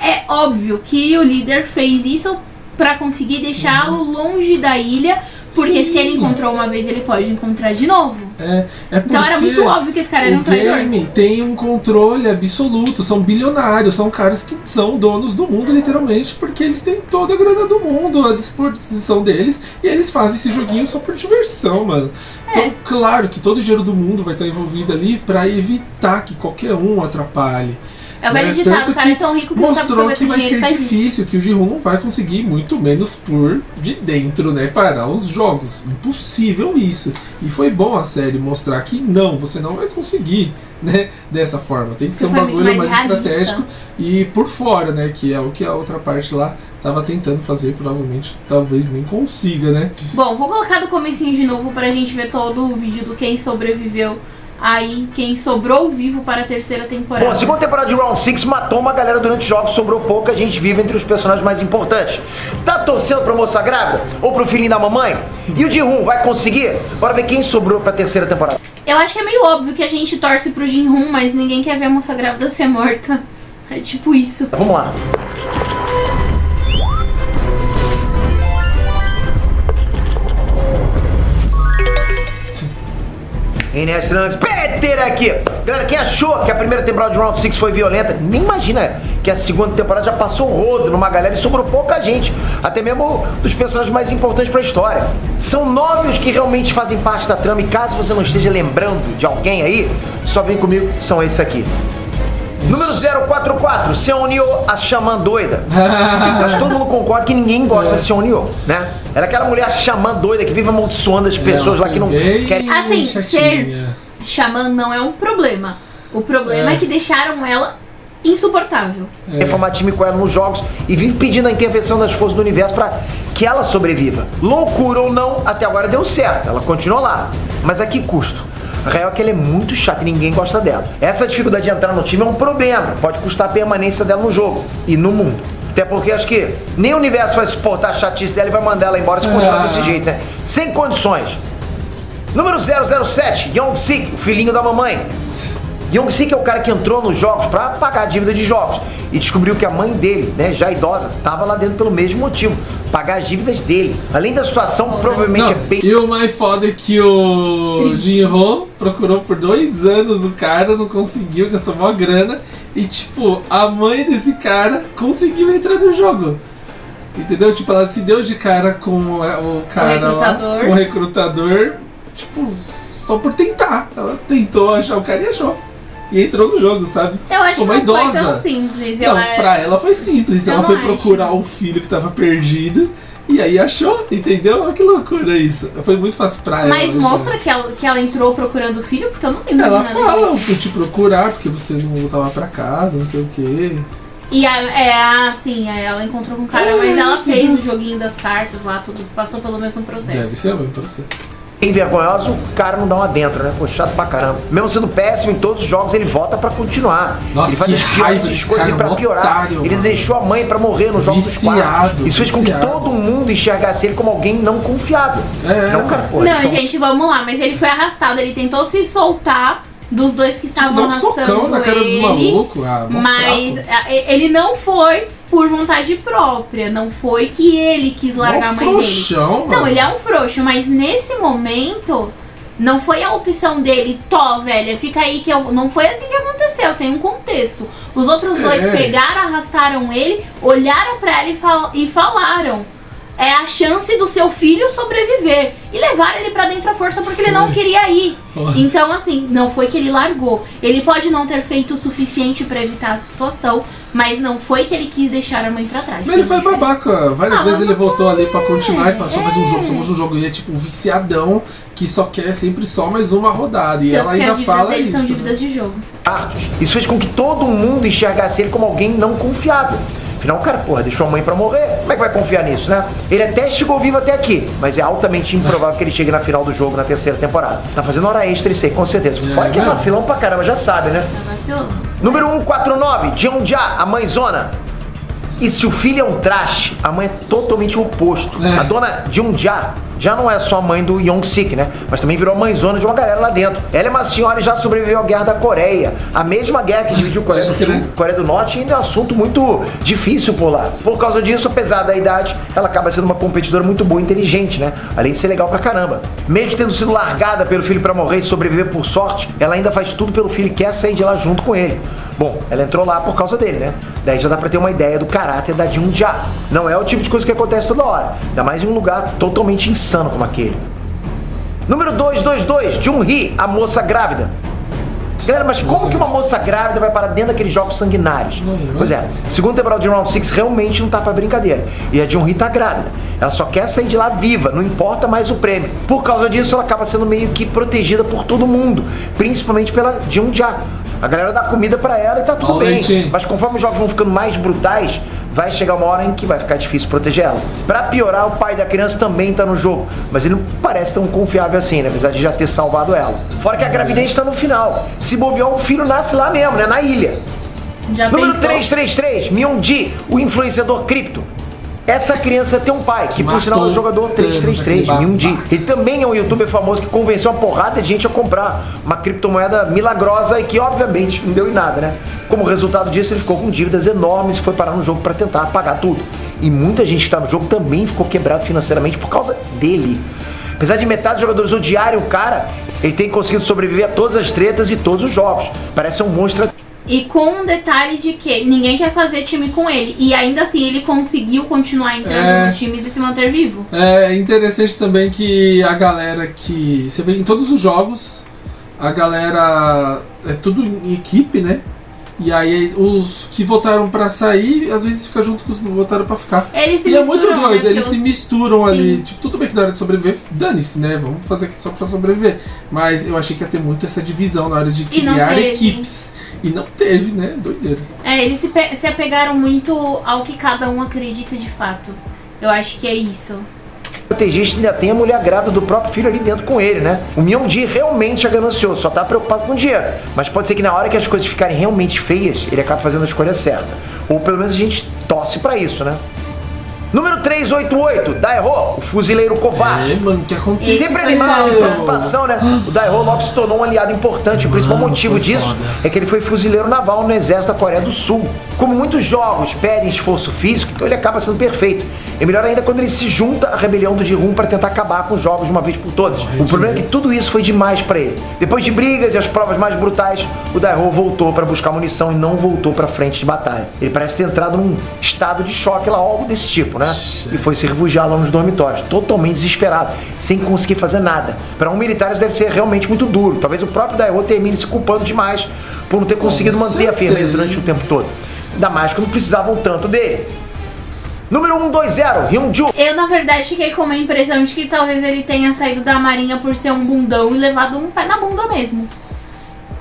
É óbvio que o líder fez isso pra conseguir deixá-lo longe da ilha, porque se ele encontrou uma vez, ele pode encontrar de novo. Então era muito óbvio que esse cara era um traidor. O game tem um controle absoluto, são bilionários, são caras que são donos do mundo, literalmente, porque eles têm toda a grana do mundo à disposição deles, e eles fazem esse joguinho só por diversão, mano. Então, claro que todo o dinheiro do mundo vai estar envolvido ali pra evitar que qualquer um atrapalhe. É o velho ditado, o cara é tão rico que não sabe fazer com dinheiro, vai ser difícil, que o Jin-Hoon não vai conseguir, muito menos por de dentro, né, parar os jogos. Impossível isso. E foi bom a série mostrar que não, você não vai conseguir, né, dessa forma. Tem que ser um bagulho mais estratégico e por fora, né, que é o que a outra parte lá tava tentando fazer, provavelmente, talvez nem consiga, né. Bom, vou colocar do comecinho de novo pra gente ver todo o vídeo do quem sobreviveu. Aí, quem sobrou vivo para a terceira temporada. Bom, a segunda temporada de Round 6 matou uma galera durante os jogos, sobrou pouco, a gente vive entre os personagens mais importantes. Tá torcendo pra moça grávida? Ou pro filhinho da mamãe? E o Jin-Hoon vai conseguir? Bora ver quem sobrou pra terceira temporada. Eu acho que é meio óbvio que a gente torce pro Jin-Hoon, mas ninguém quer ver a moça grávida ser morta. É tipo isso. Vamos lá. Inês Trunks, inteira aqui. Galera, quem achou que a primeira temporada de Round 6 foi violenta, nem imagina que a segunda temporada já passou o rodo numa galera e sobrou pouca gente. Até mesmo dos personagens mais importantes pra história. São 9 os que realmente fazem parte da trama e caso você não esteja lembrando de alguém aí, só vem comigo, são esses aqui. Número 044, Seon-Nyo, a xamã doida. Acho que todo mundo concorda que ninguém gosta de Seon-Nyo, né? Ela é aquela mulher xamã doida que vive amaldiçoando as pessoas lá que não querem. Assim, ser xamã não é um problema. O problema é que deixaram ela insuportável. Reformar time com ela nos jogos e vive pedindo a intervenção das forças do universo pra que ela sobreviva. Loucura ou não, até agora deu certo. Ela continua lá. Mas a que custo? A real é que ela é muito chata e ninguém gosta dela. Essa dificuldade de entrar no time é um problema. Pode custar a permanência dela no jogo e no mundo. Até porque acho que nem o universo vai suportar a chatice dela e vai mandar ela embora se continuar desse jeito, né? Sem condições. Número 007, Young-sik, o filhinho da mamãe. Young-sik é o cara que entrou nos jogos pra pagar a dívida de jogos e descobriu que a mãe dele, né, já idosa, tava lá dentro pelo mesmo motivo, pagar as dívidas dele. Além da situação, provavelmente é bem... E o mais foda é que o Jin-Ho procurou por 2 anos o cara, não conseguiu, gastou uma grana e tipo, a mãe desse cara conseguiu entrar no jogo. Entendeu? Tipo, ela se deu de cara com o cara lá, com o recrutador, tipo, só por tentar. Ela tentou achar o cara e achou. E entrou no jogo, sabe? Eu acho que não foi tão simples. Não, pra ela foi simples. Ela foi procurar o filho que tava perdido e aí achou, entendeu? Olha que loucura isso. Foi muito fácil pra ela. Mas mostra que ela entrou procurando o filho, porque eu não lembro. Ela fala, eu fui te procurar porque você não voltava pra casa, não sei o quê. E assim, ela encontrou com o cara, mas ela fez o joguinho das cartas lá, tudo, passou pelo mesmo processo. Deve ser o mesmo processo. Envergonhoso, o cara não dá uma dentro, né? Pô, chato pra caramba. Mesmo sendo péssimo em todos os jogos, ele volta pra continuar. Nossa, ele faz as piores coisas e pra piorar. Otário, ele deixou a mãe pra morrer no jogo dos 4. Isso fez com que todo mundo enxergasse ele como alguém não confiável. Não, cara, pô, não, gente, vamos lá, mas ele foi arrastado, ele tentou se soltar dos dois que estavam arrastando na cara ele, dos malucos, mas ele não foi por vontade própria, não foi que ele quis largar a mãe dele. Mano. Não, ele é um frouxo, mas nesse momento não foi a opção dele, velha, fica aí que não foi assim que aconteceu, tem um contexto. Os outros dois pegaram, arrastaram ele, olharam pra ela e falaram: é a chance do seu filho sobreviver. E levaram ele pra dentro à força porque ele não queria ir. Então, assim, não foi que ele largou. Ele pode não ter feito o suficiente pra evitar a situação, mas não foi que ele quis deixar a mãe pra trás. Mas ele foi babaca. Várias vezes ele voltou ali pra continuar e falou: só mais um jogo, só mais um jogo. E é tipo um viciadão que só quer sempre só mais uma rodada. E tanto ela que ainda as fala dívidas dele isso. são dívidas de jogo. Isso fez com que todo mundo enxergasse ele como alguém não confiável. Afinal, o cara, porra, deixou a mãe pra morrer. Como é que vai confiar nisso, né? Ele até chegou vivo até aqui, mas é altamente improvável que ele chegue na final do jogo na 3ª temporada. Tá fazendo hora extra isso aí, com certeza. Fora que é vacilão pra caramba, já sabe, né? Tá vacilando. Número 149, Jeon-ja, a mãezona. E se o filho é um traste, a mãe é totalmente o oposto. A dona Jeon-ja já não é só mãe do Young-sik, né? Mas também virou mãezona de uma galera lá dentro. Ela é uma senhora e já sobreviveu à Guerra da Coreia. A mesma guerra que dividiu Coreia do Sul, Coreia do Norte, ainda é um assunto muito difícil por lá. Por causa disso, apesar da idade, ela acaba sendo uma competidora muito boa e inteligente, né? Além de ser legal pra caramba. Mesmo tendo sido largada pelo filho pra morrer e sobreviver por sorte, ela ainda faz tudo pelo filho e quer sair de lá junto com ele. Bom, ela entrou lá por causa dele, né? Daí já dá pra ter uma ideia do caráter da Jeon-ja. Não é o tipo de coisa que acontece toda hora. Ainda mais em um lugar totalmente insano como aquele. Número 222, Jun-hee, a moça grávida. Galera, mas como que uma moça grávida vai parar dentro daqueles jogos sanguinários? Pois é, segunda temporada de Round 6 realmente não tá pra brincadeira. E a Jun-hee tá grávida. Ela só quer sair de lá viva, não importa mais o prêmio. Por causa disso, ela acaba sendo meio que protegida por todo mundo. Principalmente pela Jeon-ja. A galera dá comida pra ela e tá tudo bem. Mas conforme os jogos vão ficando mais brutais, vai chegar uma hora em que vai ficar difícil proteger ela. Pra piorar, o pai da criança também tá no jogo, mas ele não parece tão confiável assim, né? Apesar de já ter salvado ela. Fora que a gravidez tá no final. Se bobear, o filho nasce lá mesmo, né? Na ilha. Já Número pensou? 333, Myung-ji, o influenciador cripto. Essa criança tem um pai, que por sinal é o jogador 333, Myung-ji. Ele também é um youtuber famoso que convenceu uma porrada de gente a comprar uma criptomoeda milagrosa e que obviamente não deu em nada, né? Como resultado disso, ele ficou com dívidas enormes e foi parar no jogo para tentar pagar tudo. E muita gente que tá no jogo também ficou quebrado financeiramente por causa dele. Apesar de metade dos jogadores odiarem o cara, Ele tem conseguido sobreviver a todas as tretas e todos os jogos. Parece ser um monstro. E com um detalhe de que ninguém quer fazer time com ele. E ainda assim ele conseguiu continuar entrando nos times e se manter vivo. É interessante também que a galera que... Você vê em todos os jogos, a galera é tudo em equipe, né? E aí os que votaram pra sair, às vezes fica junto com os que votaram pra ficar. Eles se e misturam, é muito doido, né? eles se misturam Sim. ali. Tipo, tudo bem que na hora de sobreviver, dane-se, né? Vamos fazer aqui só pra sobreviver. Mas eu achei que ia ter muito essa divisão na hora de criar equipes. E não teve, né? Doideira. Eles se apegaram muito ao que cada um acredita de fato. Eu acho que é isso. Estrategista ainda tem a mulher grávida do próprio filho ali dentro com ele, né? O Myung-ji realmente é ganancioso, só tá preocupado com dinheiro. Mas pode ser que na hora que as coisas ficarem realmente feias, ele acabe fazendo a escolha certa. Ou pelo menos a gente torce pra isso, né? Número 388, Daeho, o fuzileiro covarde. Mano, o que aconteceu? Sempre animado de preocupação, né? O Daeho logo se tornou um aliado importante. O principal motivo disso é que ele foi fuzileiro naval no exército da Coreia do Sul. Como muitos jogos pedem esforço físico, então ele acaba sendo perfeito. É melhor ainda quando ele se junta à rebelião do Ji-hoon para tentar acabar com os jogos de uma vez por todas. O problema é que tudo isso foi demais para ele. Depois de brigas e as provas mais brutais, o Daeho voltou para buscar munição e não voltou para frente de batalha. Ele parece ter entrado num estado de choque lá, algo desse tipo, né? E foi se refugiar lá nos dormitórios, totalmente desesperado, sem conseguir fazer nada. Para um militar isso deve ser realmente muito duro. Talvez o próprio Daeho termine se culpando demais por não ter conseguido manter a firmeza durante o tempo todo. Ainda mais quando precisavam tanto dele. Número 120, Hyun-ju. Eu, na verdade, fiquei com uma impressão de que talvez ele tenha saído da marinha por ser um bundão e levado um pé na bunda mesmo.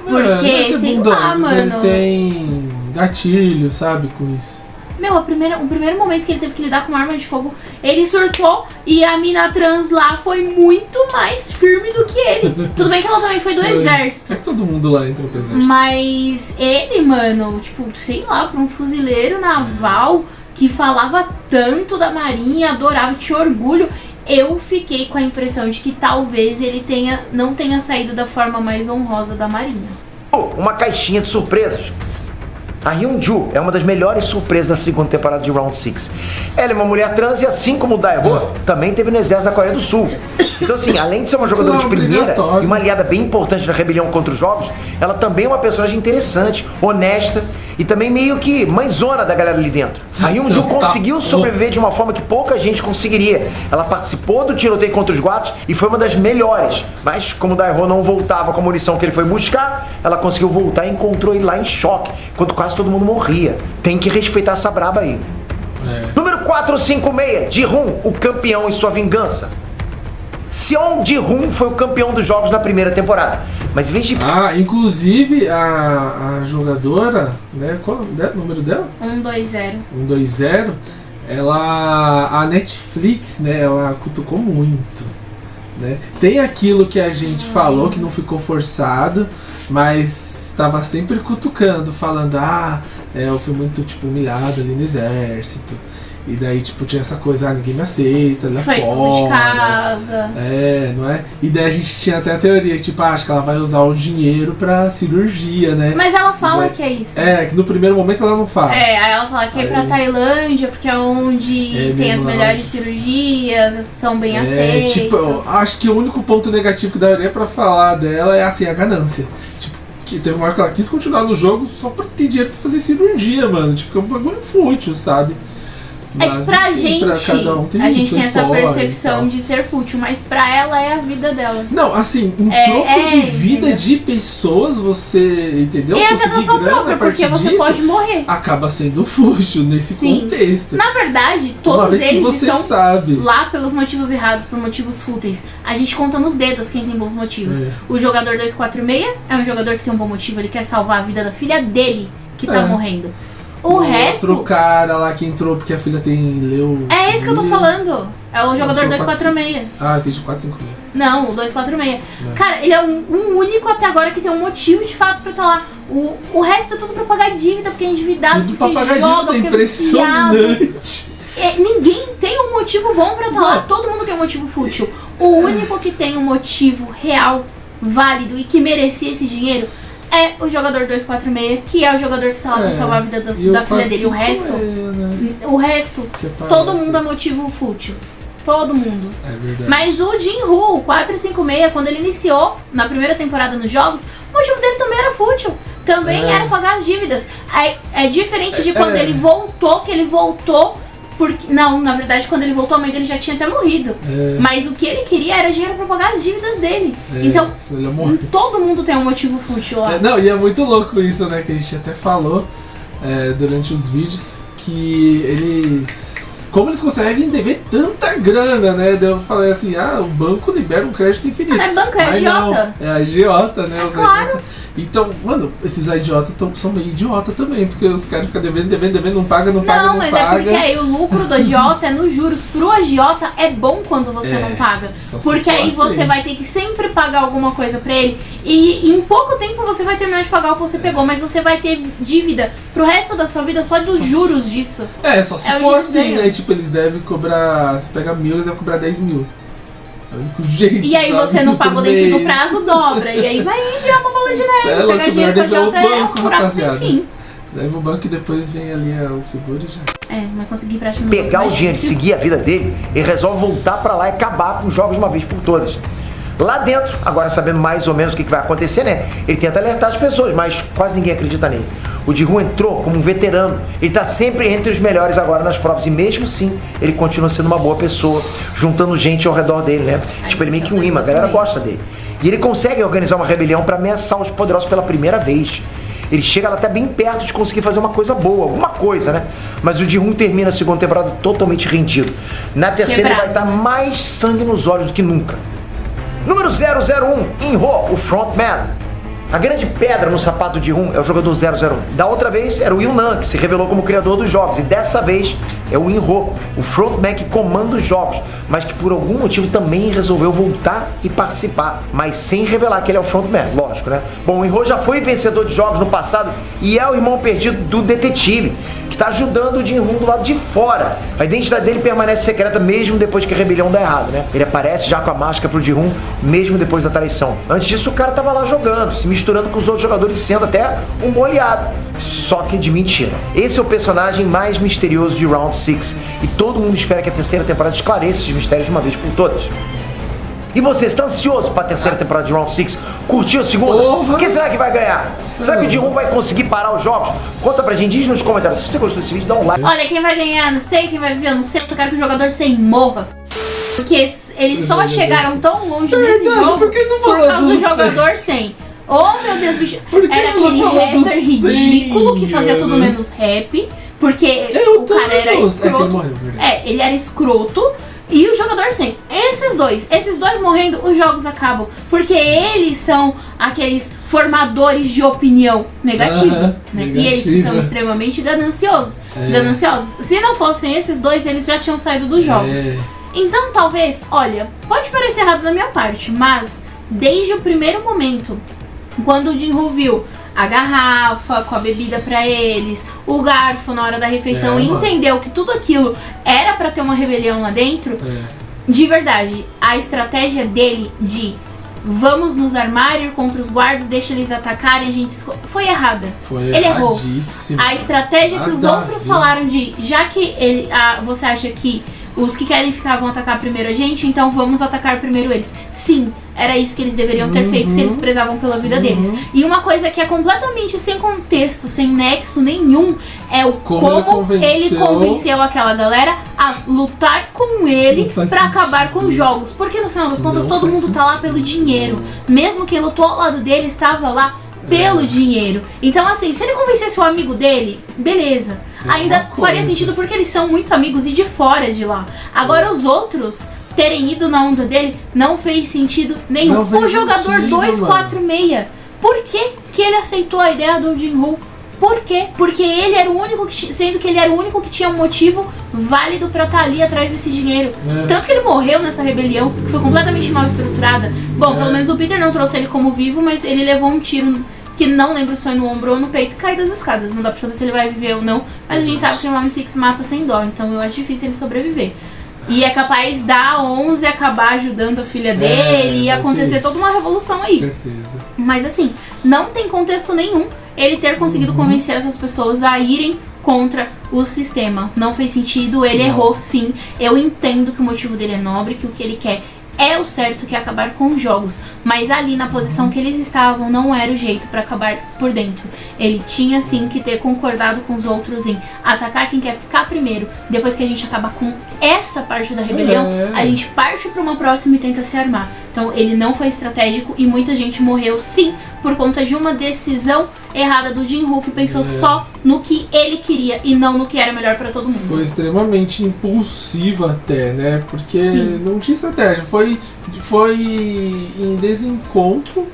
Porque, sei lá, mano... Ele tem gatilho, sabe, com isso. Meu, o primeiro momento que ele teve que lidar com uma arma de fogo, ele surtou e a mina trans lá foi muito mais firme do que ele. Tudo bem que ela também foi do exército. É que todo mundo lá entrou pro exército. Mas ele, mano, tipo, sei lá, pra um fuzileiro naval que falava tanto da marinha, adorava, tinha orgulho, eu fiquei com a impressão de que talvez ele não tenha saído da forma mais honrosa da marinha. Uma caixinha de surpresas. A Hyun-ju é uma das melhores surpresas da segunda temporada de Round 6. Ela é uma mulher trans e, assim como o Daeho, também teve no exército da Coreia do Sul. Então, assim, além de ser uma jogadora de primeira e uma aliada bem importante na rebelião contra os jogos, ela também é uma personagem interessante, honesta e também meio que mãezona da galera ali dentro. A Hyun-ju conseguiu sobreviver de uma forma que pouca gente conseguiria. Ela participou do tiroteio contra os guatos e foi uma das melhores. Mas, como o Daeho não voltava com a munição que ele foi buscar, ela conseguiu voltar e encontrou ele lá em choque, enquanto quase todo mundo morria. Tem que respeitar essa braba aí. Número 456, Ji-hoon, o campeão e sua vingança. Seon Ji-hoon foi o campeão dos jogos na primeira temporada. Mas em vez de... inclusive a jogadora, né? Qual é o número dela? 120. 120. A Netflix, né? Ela cutucou muito, né? Tem aquilo que a gente falou que não ficou forçado, mas estava sempre cutucando, falando, eu fui muito, tipo, humilhado ali no exército. E daí, tipo, tinha essa coisa, ninguém me aceita, lá fora. Foi expulso de casa. Não é? E daí a gente tinha até a teoria, tipo, acho que ela vai usar o dinheiro pra cirurgia, né? Mas ela fala que é isso. Que no primeiro momento ela não fala. Aí ela fala que é pra Tailândia, porque é onde tem as melhores cirurgias, são bem aceitas. Tipo, eu acho que o único ponto negativo que daria pra falar dela é, assim, a ganância. Tipo, que teve uma hora que ela quis continuar no jogo só pra ter dinheiro pra fazer cirurgia, mano. Tipo, que é um bagulho fútil, sabe? É que pra gente, pra cada um tem a gente tem essa história percepção de ser fútil, mas pra ela é a vida dela. Não, assim, um troco de vida de pessoas, você, entendeu? E até da sua própria, porque você pode morrer. Acaba sendo fútil nesse contexto. Na verdade, todos eles estão sabe. lá pelos motivos errados, por motivos fúteis. A gente conta nos dedos quem tem bons motivos. O jogador 246 é um jogador que tem um bom motivo, ele quer salvar a vida da filha dele, que tá morrendo. O resto... Outro cara lá que entrou porque a filha tem É esse que eu tô falando. É o jogador 246. Entendi, 456. Não, o 246. Cara, ele é um único até agora que tem um motivo de fato pra estar lá. O resto é tudo pra pagar dívida, porque é endividado, tudo porque pra pagar joga, dívida, porque é viciado. impressionante. Ninguém tem um motivo bom pra estar lá. Todo mundo tem um motivo fútil. O único que tem um motivo real, válido e que merecia esse dinheiro é o jogador 246, que é o jogador que tá lá pra salvar a vida da filha dele. O resto, todo mundo é motivo fútil. Todo mundo. É verdade. Mas o Jin-Woo, o 456, quando ele iniciou na primeira temporada nos jogos, o motivo dele também era fútil. Também era pagar as dívidas. É diferente de quando ele voltou, que ele voltou... Porque, não, na verdade, quando ele voltou, a mãe dele já tinha até morrido. Mas o que ele queria era dinheiro pra pagar as dívidas dele. Então, todo mundo tem um motivo fútil lá. Não, e é muito louco isso, né? Que a gente até falou durante os vídeos, que eles... Como eles conseguem dever tanta grana, né? Eu falei assim, o banco libera um crédito infinito. Não é banco, é agiota. É agiota, né? Os claro. agiota. Então, mano, esses agiotas são meio idiota também, porque os caras ficam devendo, não paga. Não, mas é porque aí o lucro do agiota é nos juros. Pro agiota é bom quando você não paga. Porque aí você vai ter que sempre pagar alguma coisa pra ele. E em pouco tempo você vai terminar de pagar o que você pegou, mas você vai ter dívida pro resto da sua vida só dos juros disso. Só se for assim, né? Tipo, eles devem cobrar, se pega 1.000, eles devem cobrar 10.000. É o único jeito. E aí você não pagou dentro do prazo, dobra. E aí vai virar uma bola de neve. Pegar dinheiro com a Jota é um buraco sem fim. Leva o banco e depois vem ali o seguro e já. Vai conseguir praticamente. Pegar o dinheiro e seguir a vida dele, ele resolve voltar pra lá e acabar com os jogos de uma vez por todas. Lá dentro, agora sabendo mais ou menos o que vai acontecer, né? Ele tenta alertar as pessoas, mas quase ninguém acredita nele. O Jin-Woo entrou como um veterano. Ele tá sempre entre os melhores agora nas provas. E mesmo assim, ele continua sendo uma boa pessoa, juntando gente ao redor dele, né? Tipo, ele é meio que um imã, a galera gosta dele. E ele consegue organizar uma rebelião pra ameaçar os poderosos pela primeira vez. Ele chega lá até bem perto de conseguir fazer uma coisa boa, alguma coisa, né? Mas o Jin-Woo termina a segunda temporada totalmente rendido. Na terceira ele vai estar mais sangue nos olhos do que nunca. Número 001, In-Ho, o frontman. A grande pedra no sapato de Jin-Woo é o jogador 001. Da outra vez era o Yun-Nan, que se revelou como criador dos jogos. E dessa vez é o In-Ho, o frontman que comanda os jogos, mas que por algum motivo também resolveu voltar e participar, mas sem revelar que ele é o frontman, lógico, né? Bom, o In-Ho já foi vencedor de jogos no passado e é o irmão perdido do detetive, que está ajudando o Jin-Woo do lado de fora. A identidade dele permanece secreta mesmo depois que a rebelião dá errado, né? Ele aparece já com a máscara pro Jin-Woo mesmo depois da traição. Antes disso, o cara tava lá jogando, se misturando com os outros jogadores, sendo até um bom aliado. Só que de mentira. Esse é o personagem mais misterioso de Round 6 e todo mundo espera que a terceira temporada esclareça esses mistérios de uma vez por todas. E você está ansioso para a terceira temporada de Round 6? Curtiu a segunda? Quem será que vai ganhar? Será que o Jin-Woo vai conseguir parar os jogos? Conta pra gente, diz nos comentários. Se você gostou desse vídeo, dá um like. Olha, quem vai ganhar, não sei, quem vai viver, eu não sei. Eu só quero que o jogador 100 morra. Porque eles só chegaram tão longe nesse jogo por causa do jogador 100. Oh, meu Deus, bicho. Era aquele rapper ridículo que fazia tudo menos rap. Porque o cara era escroto. Ele era escroto. E o jogador 100. Esses dois morrendo, os jogos acabam. Porque eles são aqueles formadores de opinião negativa. Né? E eles são extremamente gananciosos. Se não fossem esses dois, eles já tinham saído dos jogos. Então, talvez, olha, pode parecer errado da minha parte, mas desde o primeiro momento, quando o Jin-Woo viu a garrafa com a bebida pra eles, o garfo na hora da refeição e entendeu que tudo aquilo era pra ter uma rebelião lá dentro, de verdade, a estratégia dele de vamos nos armar, ir contra os guardas, deixa eles atacarem, a gente foi errada. Ele errou. A estratégia que os outros falaram de, já que você acha que os que querem ficar vão atacar primeiro a gente, então vamos atacar primeiro eles. Sim, era isso que eles deveriam ter feito se eles prezavam pela vida deles. E uma coisa que é completamente sem contexto, sem nexo nenhum, é o como ele convenceu aquela galera a lutar com ele pra acabar com os jogos. Porque no final das contas todo mundo tá lá pelo dinheiro. Mesmo quem lutou ao lado dele estava lá pelo dinheiro. Então assim, se ele convencesse o amigo dele, beleza. Ainda faria sentido porque eles são muito amigos e de fora de lá. Agora os outros terem ido na onda dele não fez sentido nenhum. O jogador 246, por que ele aceitou a ideia do Jin-Woo? Por quê? Porque ele era o único que, sendo que ele era o único que tinha um motivo válido pra estar ali atrás desse dinheiro. Tanto que ele morreu nessa rebelião, que foi completamente mal estruturada. Bom, pelo menos o Peter não trouxe ele como vivo, mas ele levou um tiro que não lembro se foi no ombro ou no peito, cai das escadas. Não dá pra saber se ele vai viver ou não, mas a gente sabe que o Round 6 mata sem dó, então eu acho difícil ele sobreviver. E é capaz da 11 acabar ajudando a filha dele e acontecer toda uma revolução aí. Certeza. Mas assim, não tem contexto nenhum ele ter conseguido convencer essas pessoas a irem contra o sistema. Não fez sentido, ele errou sim. Eu entendo que o motivo dele é nobre, que o que ele quer é o certo, que é acabar com os jogos. Mas ali na posição que eles estavam não era o jeito pra acabar por dentro. Ele tinha sim que ter concordado com os outros em atacar quem quer ficar primeiro. Depois que a gente acaba com essa parte da rebelião, a gente parte pra uma próxima e tenta se armar. Então ele não foi estratégico e muita gente morreu sim por conta de uma decisão errada do Jin-Woo, que pensou só no que ele queria e não no que era melhor pra todo mundo. Foi extremamente impulsivo até, né? Porque não tinha estratégia. Foi em desencontro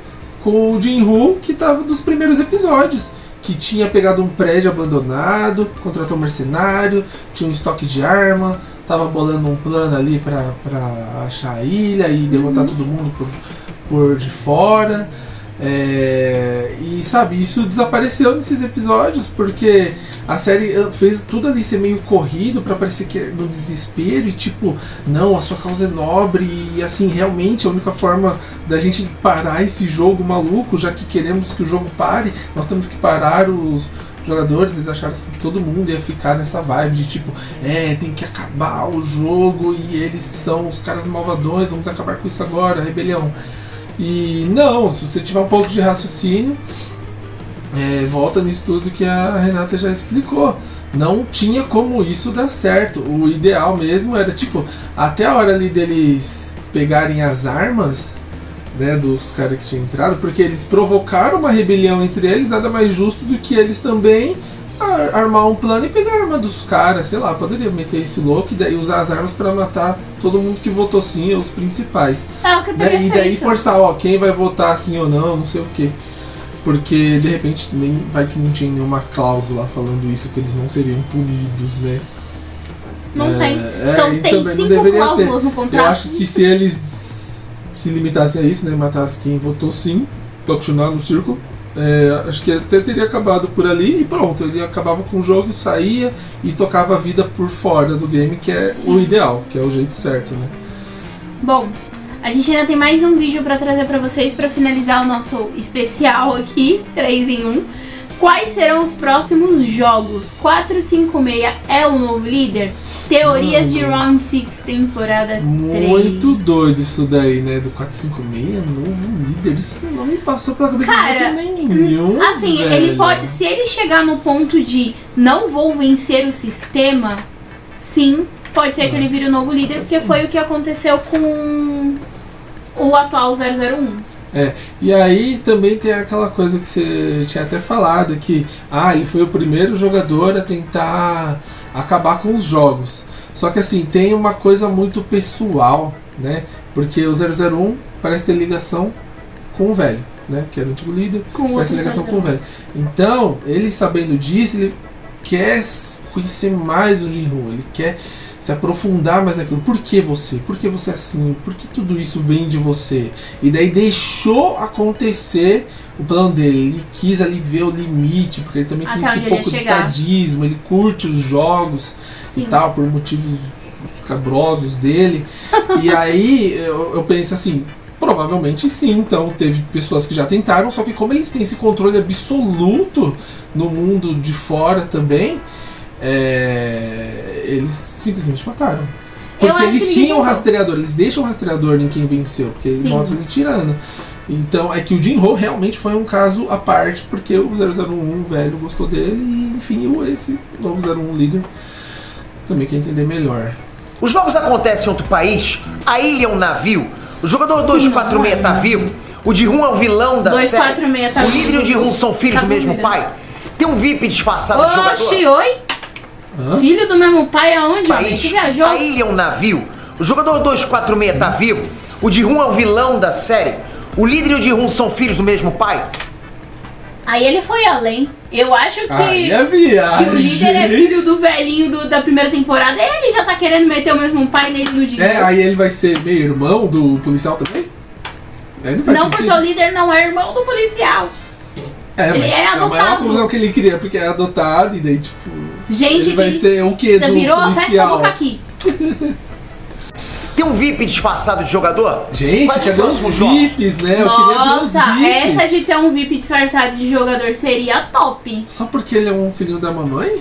com o Jin-Woo, que tava dos primeiros episódios. Que tinha pegado um prédio abandonado, contratou um mercenário, tinha um estoque de arma, tava bolando um plano ali pra achar a ilha e derrotar todo mundo por de fora. E sabe, isso desapareceu nesses episódios porque a série fez tudo ali ser meio corrido pra parecer que é no desespero e tipo, não, a sua causa é nobre e assim, realmente a única forma da gente parar esse jogo maluco, já que queremos que o jogo pare, nós temos que parar os jogadores. Eles acharam assim que todo mundo ia ficar nessa vibe de tipo, tem que acabar o jogo e eles são os caras malvadões, vamos acabar com isso agora, a rebelião. E não, se você tiver um pouco de raciocínio, volta nisso tudo que a Renata já explicou. Não tinha como isso dar certo. O ideal mesmo era, tipo, até a hora ali deles pegarem as armas, né, dos caras que tinham entrado, porque eles provocaram uma rebelião entre eles, nada mais justo do que eles também armar um plano e pegar a arma dos caras, sei lá, poderia meter esse louco e daí usar as armas pra matar todo mundo que votou sim, os principais. O que teria E daí forçar, quem vai votar sim ou não sei o que. Porque de repente nem vai que não tinha nenhuma cláusula falando isso, que eles não seriam punidos, né? Não tem. Tem 5 cláusulas no contrato. Eu acho que se eles se limitassem a isso, né, matassem quem votou sim, pra continuar no círculo, acho que até teria acabado por ali e pronto, ele acabava com o jogo, saía e tocava a vida por fora do game, que é o ideal, que é o jeito certo, né? Bom, a gente ainda tem mais um vídeo pra trazer pra vocês pra finalizar o nosso especial aqui, 3 em 1. Quais serão os próximos jogos? 456 é o novo líder? Teorias de Round 6, temporada 3. Muito doido isso daí, né? Do 456, novo líder. Isso não me passou pela cabeça nenhum. Assim, velho. ele pode. Se ele chegar no ponto de não vou vencer o sistema, sim, pode ser que ele vire o novo líder, porque foi o que aconteceu com o atual 001. E aí também tem aquela coisa que você tinha até falado, que ele foi o primeiro jogador a tentar acabar com os jogos. Só que assim, tem uma coisa muito pessoal, né? Porque o 001 parece ter ligação com o velho, né? Que era o antigo líder, parece ter ligação com o velho. Então, ele sabendo disso, ele quer conhecer mais o Jin-Woo, ele quer se aprofundar mais naquilo. Por que você? Por que você é assim? Por que tudo isso vem de você? E daí deixou acontecer o plano dele. Ele quis ali ver o limite, porque ele também tem esse pouco de sadismo, ele curte os jogos e tal, por motivos cabrosos dele. E aí eu penso assim, provavelmente sim, então teve pessoas que já tentaram, só que como eles têm esse controle absoluto no mundo de fora também, eles simplesmente mataram. Porque eles tinham rastreador, eles deixam o rastreador em quem venceu, porque eles mostram ele tirando. Então é que o Jin-Woo realmente foi um caso à parte, porque o 001 velho gostou dele e enfim, esse novo 01 líder também quer entender melhor. Os jogos acontecem em outro país, a ilha é um navio, o jogador 246 tá vivo, o Jin-Woo é o vilão da série, o líder e o Jin-Woo são filhos do mesmo pai, tem um VIP disfarçado de jogador. Filho do mesmo pai aonde? País, viajou? a ilha é um navio, o jogador 246 tá vivo, o Jin-Woo é o vilão da série, o líder e o Jin-Woo são filhos do mesmo pai. Aí ele foi além. Eu acho que, que o líder é filho do velhinho da primeira temporada. Ele já tá querendo meter o mesmo pai nele no dia. Aí ele vai ser meio irmão do policial também? Não, porque o líder não é irmão do policial. Ele mas é adotado. A maior conclusão que ele queria, porque é adotado e daí tipo... Gente, ele vai ser o quê do virou policial? A festa do Kaki. Tem um VIP disfarçado de jogador? Gente, cadê os VIPs, né? Eu queria ver os VIPs. Essa de ter um VIP disfarçado de jogador seria top. Só porque ele é um filhinho da mamãe?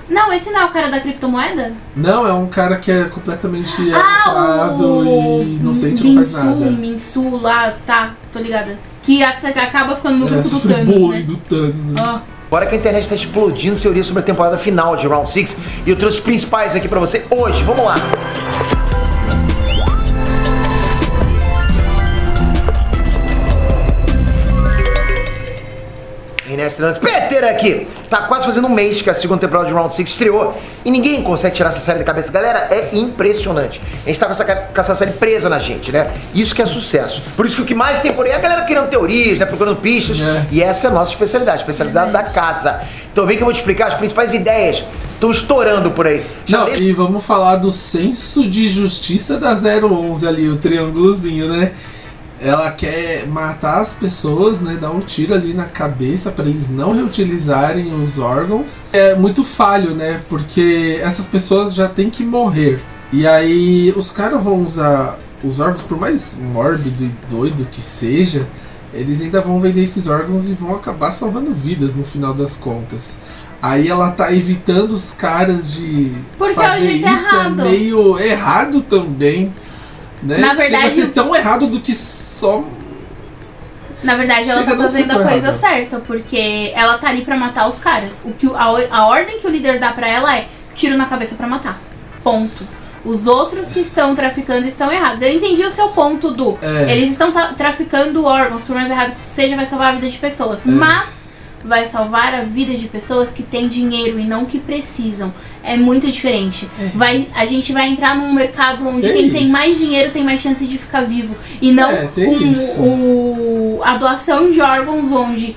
Não, esse não é o cara da criptomoeda? Não, é um cara que é completamente arreglado e inocente, não faz nada. Minsu lá, tá, tô ligada. Que acaba ficando no grupo do Thanos, né? Do Thanos, né? Agora que a internet está explodindo teorias sobre a temporada final de Round 6 e eu trouxe os principais aqui pra você hoje. Vamos lá! Peter aqui! Tá quase fazendo um mês que a segunda temporada de Round 6 estreou e ninguém consegue tirar essa série da cabeça. Galera, é impressionante. A gente tá com essa série presa na gente, né? Isso que é sucesso. Por isso que o que mais tem por aí é a galera criando teorias, né? Procurando pistas. E essa é a nossa especialidade, a especialidade da casa. Então vem que eu vou te explicar as principais ideias. Estão estourando por aí. E vamos falar do senso de justiça da 011 ali, o triângulozinho, né? Ela quer matar as pessoas, né? Dar um tiro ali na cabeça para eles não reutilizarem os órgãos. É muito falho, né? Porque essas pessoas já têm que morrer. E aí os caras vão usar os órgãos, por mais mórbido e doido que seja, eles ainda vão vender esses órgãos e vão acabar salvando vidas no final das contas. Aí ela tá evitando os caras de fazer isso, é meio errado também, né? Na verdade, chega a ser tão errado do que só... Na verdade, ela tá fazendo a coisa certa, porque ela tá ali pra matar os caras. A ordem que o líder dá pra ela é tiro na cabeça pra matar. Ponto. Os outros que estão traficando estão errados. Eu entendi o seu ponto do... Eles estão traficando órgãos, por mais errado que isso seja, vai salvar a vida de pessoas. Mas vai salvar a vida de pessoas que têm dinheiro e não que precisam. É muito diferente. A gente vai entrar num mercado onde quem tem mais dinheiro tem mais chance de ficar vivo. E não a doação de órgãos onde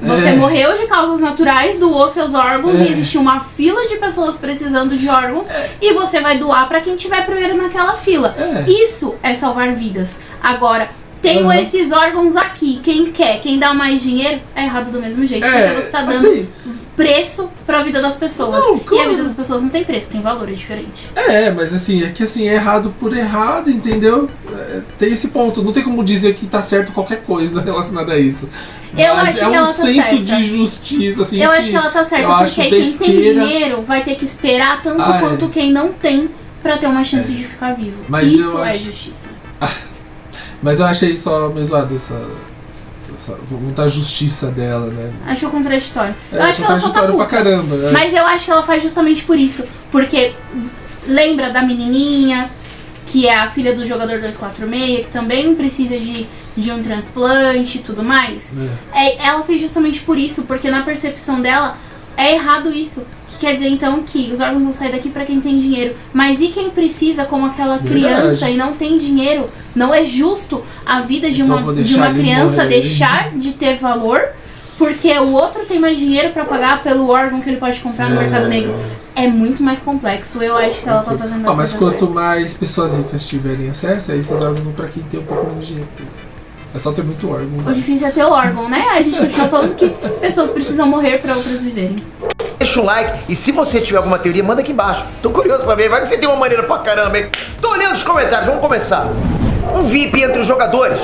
você morreu de causas naturais, doou seus órgãos e existe uma fila de pessoas precisando de órgãos e você vai doar pra quem tiver primeiro naquela fila. Isso é salvar vidas. Agora, tenho esses órgãos aqui, quem quer, quem dá mais dinheiro, é errado do mesmo jeito. Porque você tá dando preço pra vida das pessoas. E a vida das pessoas não tem preço, tem valor, é diferente. Mas assim, é que assim, é errado por errado, entendeu? Tem esse ponto, não tem como dizer que tá certo qualquer coisa relacionada a isso. Eu acho que ela tá certa. É um senso de justiça, assim. Eu acho que ela tá certa, porque quem tem dinheiro vai ter que esperar tanto quanto quem não tem pra ter uma chance de ficar vivo. Mas isso é justiça. Mas eu achei só meio zoado a justiça dela, né? Achou contraditório. Eu acho que ela só tá puta. Pra caramba, Mas eu acho que ela faz justamente por isso. Porque lembra da menininha, que é a filha do jogador 246, que também precisa de um transplante e tudo mais? Ela fez justamente por isso, porque na percepção dela é errado isso. Que quer dizer então que os órgãos vão sair daqui pra quem tem dinheiro. Mas e quem precisa, como aquela criança, e não tem dinheiro? Não é justo a vida de uma criança deixar de ter valor porque o outro tem mais dinheiro pra pagar pelo órgão que ele pode comprar no mercado negro. É muito mais complexo. Eu acho que ela tá fazendo a coisa mas quanto mais pessoas ricas tiverem acesso, aí esses órgãos vão pra quem tem um pouco menos de dinheiro. É só ter muito órgão. O difícil é ter o órgão, né? A gente continua falando que pessoas precisam morrer pra outras viverem. Deixa um like e se você tiver alguma teoria, manda aqui embaixo. Tô curioso pra ver, vai que você tem uma maneira pra caramba, hein? Tô olhando os comentários, vamos começar. Um VIP entre os jogadores.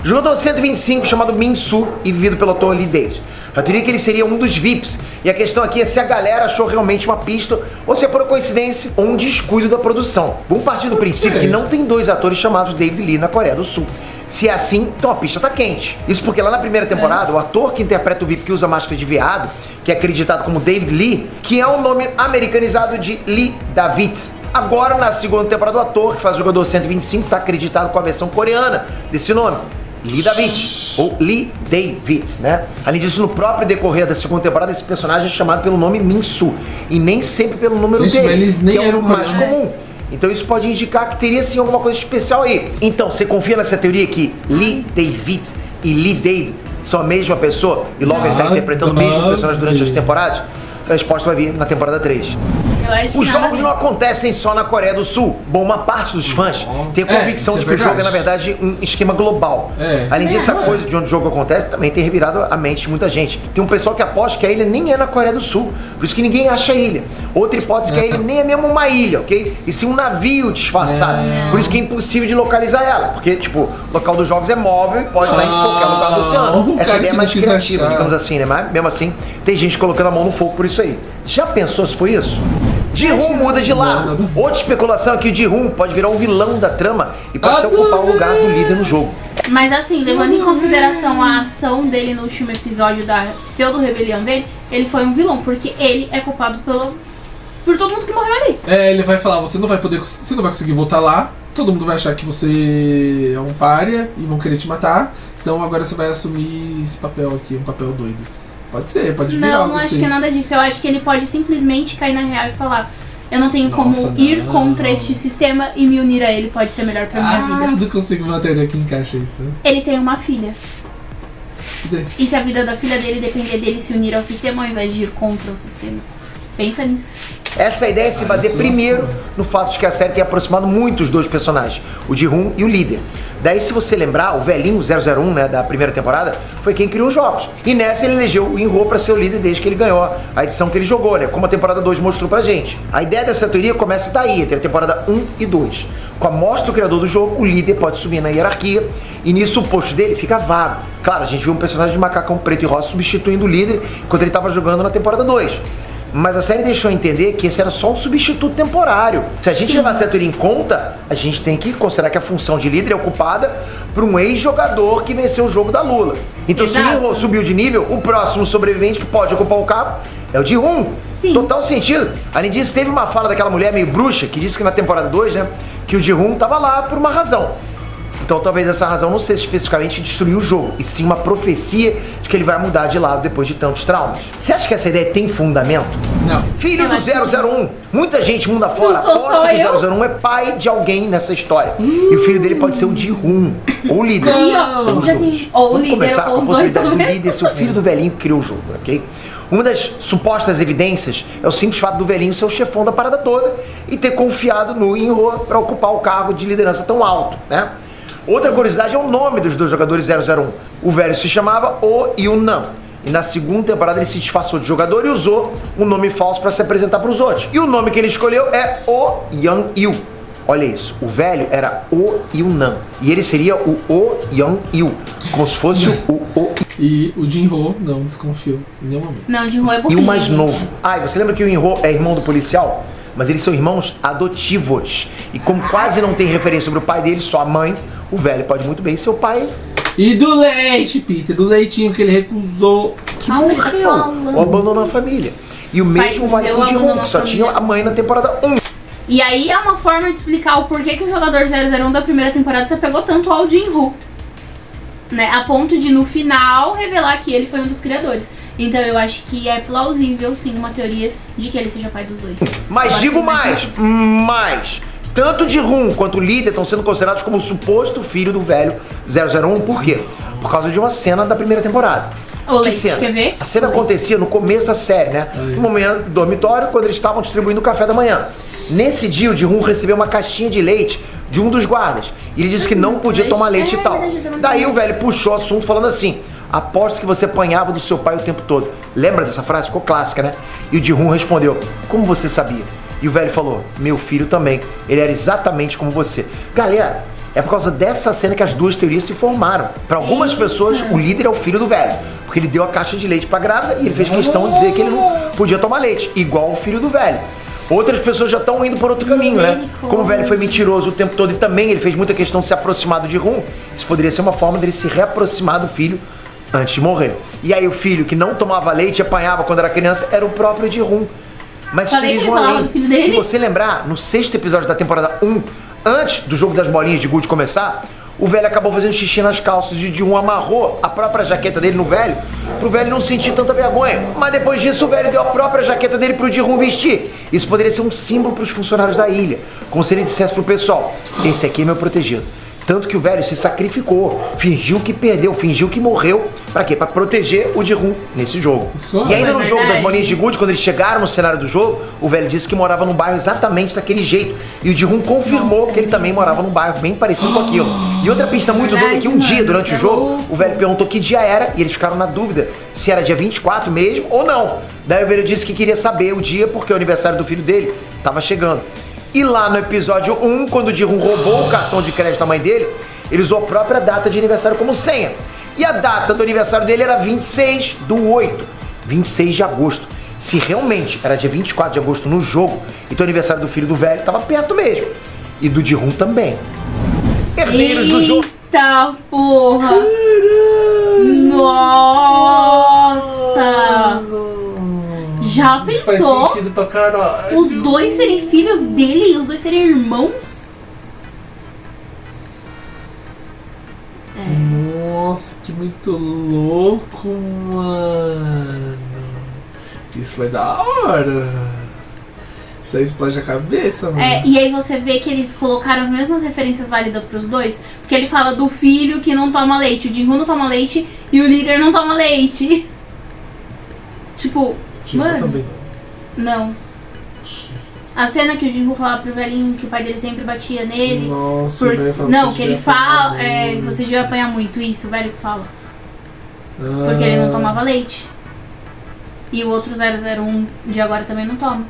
Jogador 125 chamado Minsu e vivido pelo ator Lee Davis. Eu teria que ele seria um dos VIPs. E a questão aqui é se a galera achou realmente uma pista ou se é por coincidência ou um descuido da produção. Vamos partir do princípio que não tem dois atores chamados David Lee na Coreia do Sul. Se é assim, então a pista tá quente. Isso porque lá na primeira temporada, o ator que interpreta o VIP que usa máscara de viado, que é acreditado como David Lee, que é o nome americanizado de Lee David. Agora, na segunda temporada, o ator que faz o jogador 125 tá acreditado com a versão coreana desse nome, Lee David, ou Lee David, né? Além disso, no próprio decorrer da segunda temporada, esse personagem é chamado pelo nome Minsu, e nem sempre pelo número dele, eles nem que é o mais comum. Então isso pode indicar que teria sim alguma coisa especial aí. Então, você confia nessa teoria que Lee David e Lee David são a mesma pessoa e logo ele está interpretando o mesmo personagem durante as temporadas? A resposta vai vir na temporada 3. Eu acho que Os nada a jogos ver. não acontecem só na Coreia do Sul. Bom, uma parte dos fãs tem a convicção isso de é que o jogo é, na verdade. verdade, um esquema global. Além disso, a coisa de onde o jogo acontece também tem revirado a mente de muita gente. Tem um pessoal que aposta que a ilha nem é na Coreia do Sul, por isso que ninguém acha a ilha. Outra hipótese que a ilha nem é mesmo uma ilha, ok? E sim um navio disfarçado. Por isso que é impossível de localizar ela, porque, tipo, o local dos jogos é móvel e pode estar em qualquer lugar do oceano. o Essa cara ideia é que mais não quis criativa, achar. digamos assim, né? Mas, mesmo assim, tem gente colocando a mão no fogo por isso aí. Já pensou se foi isso? Ji-hoon muda de lado. Nada. Outra especulação é que o Ji-hoon pode virar o vilão da trama e pode até ocupar o lugar do líder no jogo. Mas assim, levando em consideração a ação dele no último episódio da pseudo-rebelião dele, ele foi um vilão, porque ele é culpado por todo mundo que morreu ali. Ele vai falar, você não vai conseguir voltar lá, todo mundo vai achar que você é um pária e vão querer te matar, então agora você vai assumir esse papel aqui, um papel doido. Pode ser, pode virar Não, algo não acho assim. que é nada disso. Eu acho que ele pode simplesmente cair na real e falar: eu não tenho como Nossa, ir não. contra este sistema e me unir a ele pode ser melhor pra minha vida. Não consigo uma teoria que encaixa isso. Ele tem uma filha. E se a vida da filha dele depender dele se unir ao sistema ao invés de ir contra o sistema? Pensa nisso. Essa ideia se baseia primeiro no fato de que a série tem aproximado muito os dois personagens, o Ji-hoon e o líder. Daí, se você lembrar, o velhinho 001, né, da primeira temporada, foi quem criou os jogos. E nessa ele elegeu o In-ho pra ser o líder desde que ele ganhou a edição que ele jogou, né, como a temporada 2 mostrou pra gente. A ideia dessa teoria começa daí, entre a temporada 1 e 2. Com a morte do criador do jogo, o líder pode subir na hierarquia e nisso o posto dele fica vago. Claro, a gente viu um personagem de macacão preto e rosa substituindo o líder enquanto ele estava jogando na temporada 2. Mas a série deixou entender que esse era só um substituto temporário. Se a gente levar essa teoria em conta, a gente tem que considerar que a função de líder é ocupada por um ex-jogador que venceu o jogo da Lula. Então, se o In-ho subiu de nível, o próximo sobrevivente que pode ocupar o cargo é o Ji-hoon. Total sentido. Além disso, teve uma fala daquela mulher meio bruxa que disse que na temporada 2, né, que o Ji-hoon tava lá por uma razão. Então talvez essa razão não seja especificamente destruir o jogo, e sim uma profecia de que ele vai mudar de lado depois de tantos traumas. Você acha que essa ideia tem fundamento? Não. Filho do 001. Muita gente mundo afora Não sou só aposta que eu. o 001 é pai de alguém nessa história. E o filho dele pode ser o Ji-hoon, ou o líder. Não. Ou os Já dois. tem- ou o Vamos líder, começar ou com a os possibilidade dois do também. líder ser o filho do velhinho que criou o jogo, ok? Uma das supostas evidências é o simples fato do velhinho ser o chefão da parada toda e ter confiado no In-ho para ocupar o cargo de liderança tão alto, né? Outra curiosidade é o nome dos dois jogadores 001. O velho se chamava Oh Yoon-nam. E na segunda temporada ele se disfarçou de jogador e usou um nome falso para se apresentar para os outros. E o nome que ele escolheu é Oh Young-il. Olha isso, o velho era Oh Yoon-nam. E ele seria o Oh Young-il, como se fosse o Oh. E o Jin-ho não desconfiou em nenhum momento. Não, de rua é E burrinho. o mais gente. novo. Ah, e você lembra que o In-ho é irmão do policial? Mas eles são irmãos adotivos. E como quase não tem referência sobre o pai dele, só a mãe, o velho pode muito bem ser o pai. E do leite, Peter, do leitinho que ele recusou. Ou abandonou a família. E o mesmo Pai vale morreu, pro Ji-hoon, abandonou que só a tinha família. a mãe na temporada 1. E aí é uma forma de explicar o porquê que o jogador 001 da primeira temporada se apegou tanto ao Jin-ho. Né? A ponto de no final revelar que ele foi um dos criadores. Então eu acho que é plausível sim uma teoria de que ele seja pai dos dois. Mas Eu digo acho que faz mais, sentido. tanto o Ji-hoon quanto o líder estão sendo considerados como o suposto filho do velho 001. Por quê? Por causa de uma cena da primeira temporada. Ô, Que Leite, cena? quer ver? A cena acontecia no começo da série, né? No momento do dormitório, quando eles estavam distribuindo o café da manhã. Nesse dia, o Ji-hoon recebeu uma caixinha de leite de um dos guardas. E ele disse que não podia tomar leite e tal. Daí o velho puxou o assunto falando assim: aposto que você apanhava do seu pai o tempo todo. Lembra dessa frase? Ficou clássica, né? E o Ji-hoon respondeu: como você sabia? E o velho falou: meu filho também. Ele era exatamente como você. Galera, é por causa dessa cena que as duas teorias se formaram. Para algumas pessoas, o líder é o filho do velho, porque ele deu a caixa de leite pra grávida e ele fez questão de dizer que ele não podia tomar leite, igual o filho do velho. Outras pessoas já estão indo por outro caminho, né? Como o velho foi mentiroso o tempo todo e também ele fez muita questão de se aproximar do Ji-hoon, isso poderia ser uma forma dele se reaproximar do filho antes de morrer. E aí o filho que não tomava leite e apanhava quando era criança era o próprio Ji-hoon. Mas Falei eles que vão ele falava além. do filho dele. Se você lembrar, no 6º episódio da temporada 1, antes do jogo das bolinhas de gude começar, o velho acabou fazendo xixi nas calças e o Ji-hoon amarrou a própria jaqueta dele no velho, pro velho não sentir tanta vergonha. Mas depois disso, o velho deu a própria jaqueta dele pro Ji-hoon vestir. Isso poderia ser um símbolo pros funcionários da ilha, como se ele dissesse pro pessoal: esse aqui é meu protegido. Tanto que o velho se sacrificou, fingiu que perdeu, fingiu que morreu Pra quê? Pra proteger o Ji-hoon nesse jogo. E ainda no jogo das bolinhas de gude, quando eles chegaram no cenário do jogo, o velho disse que morava num bairro exatamente daquele jeito. E o Ji-hoon confirmou que ele também morava num bairro bem parecido com aquilo. E outra pista muito doida é que um dia, durante o jogo, o velho perguntou que dia era e eles ficaram na dúvida se era dia 24 mesmo ou não. Daí o velho disse que queria saber o dia porque o aniversário do filho dele tava chegando. E lá no episódio 1, quando o Ji-hoon roubou o cartão de crédito da mãe dele, ele usou a própria data de aniversário como senha. E a data do aniversário dele era 26/8, 26 de agosto. Se realmente era dia 24 de agosto no jogo, então o aniversário do filho do velho estava perto mesmo. E do Ji-hoon também. Herdeiros do jogo. Eita porra! Nossa! Já pensou? Faz sentido pra caralho. Os dois serem filhos dele e os dois serem irmãos? Nossa, que muito louco, mano. Isso vai da hora. Isso aí explode a cabeça, mano. E aí você vê que eles colocaram as mesmas referências válidas pros dois. Porque ele fala do filho que não toma leite. O Ji-hoon não toma leite e o líder não toma leite. Tipo, mano... também não. A cena que o Ji-hoon falava pro velhinho que o pai dele sempre batia nele. Nossa, o velho fala, não, que ele fala, você devia apanhar muito, isso, o velho que fala. Porque ele não tomava leite. E o outro 001 de agora também não toma.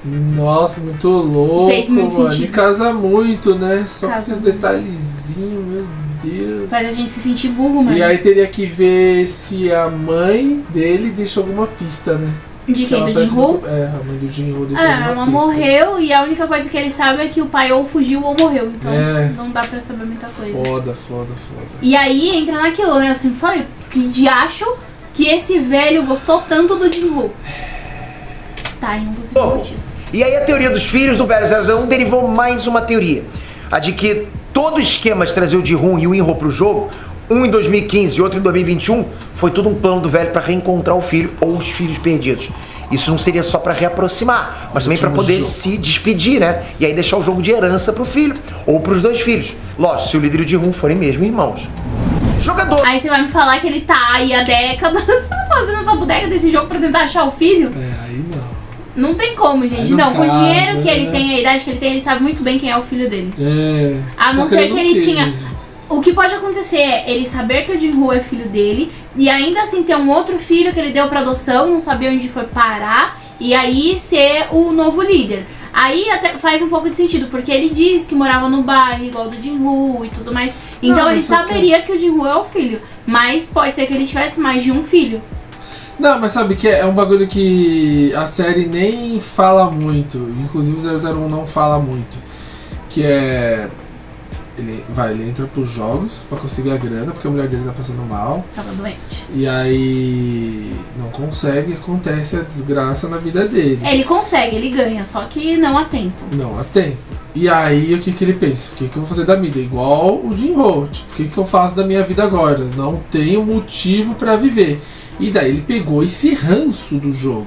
Nossa, muito louco. Fez muito mano. sentido. E casa muito, né? Só com Casa esses muito. detalhezinhos, meu Deus. Faz a gente se sentir burro, mano. E aí teria que ver se a mãe dele deixou alguma pista, né? De quem? Do Ji-hoon? Muito... a mãe do Ji-hoon deixou alguma Ela pista. morreu e a única coisa que ele sabe é que o pai ou fugiu ou morreu. Então não dá pra saber muita coisa. Foda. E aí entra naquilo, né? Eu sempre falei, que de acho que esse velho gostou tanto do Ji-hoon. Tá, em um possível motivo. E aí a teoria dos filhos do velho 001 derivou mais uma teoria. A de que todo o esquema de trazer o Ji-hoon e o In-ho pro jogo, um em 2015 e outro em 2021, foi tudo um plano do velho para reencontrar o filho ou os filhos perdidos. Isso não seria só para reaproximar, mas também para poder se despedir, né? E aí deixar o jogo de herança pro filho ou pros dois filhos. Lógico, se o líder e o Ji-hoon forem mesmo irmãos. Jogador. Aí você vai me falar que ele tá aí há décadas fazendo essa bodega desse jogo pra tentar achar o filho? Aí não. Não tem como, gente. Não, com o dinheiro que ele tem, a idade que ele tem, ele sabe muito bem quem é o filho dele. A não ser que ele tinha... O que pode acontecer é ele saber que o Ji-hoon é filho dele e ainda assim ter um outro filho que ele deu pra adoção, não saber onde foi parar e aí ser o novo líder. Aí até faz um pouco de sentido, porque ele diz que morava no bairro igual do Ji-hoon e tudo mais. Então ele saberia que o Ji-hoon é o filho, mas pode ser que ele tivesse mais de um filho. Não, mas sabe que é um bagulho que a série nem fala muito, inclusive o 001 não fala muito, que é... Ele entra pros jogos pra conseguir a grana, porque a mulher dele tá passando mal. Tava doente. E aí não consegue, acontece a desgraça na vida dele. Ele consegue, ele ganha, só que não há tempo. Não há tempo. E aí o que ele pensa? O que eu vou fazer da vida? Igual o Ji-hoon. Tipo, o que eu faço da minha vida agora? Não tenho motivo pra viver. E daí ele pegou esse ranço do jogo.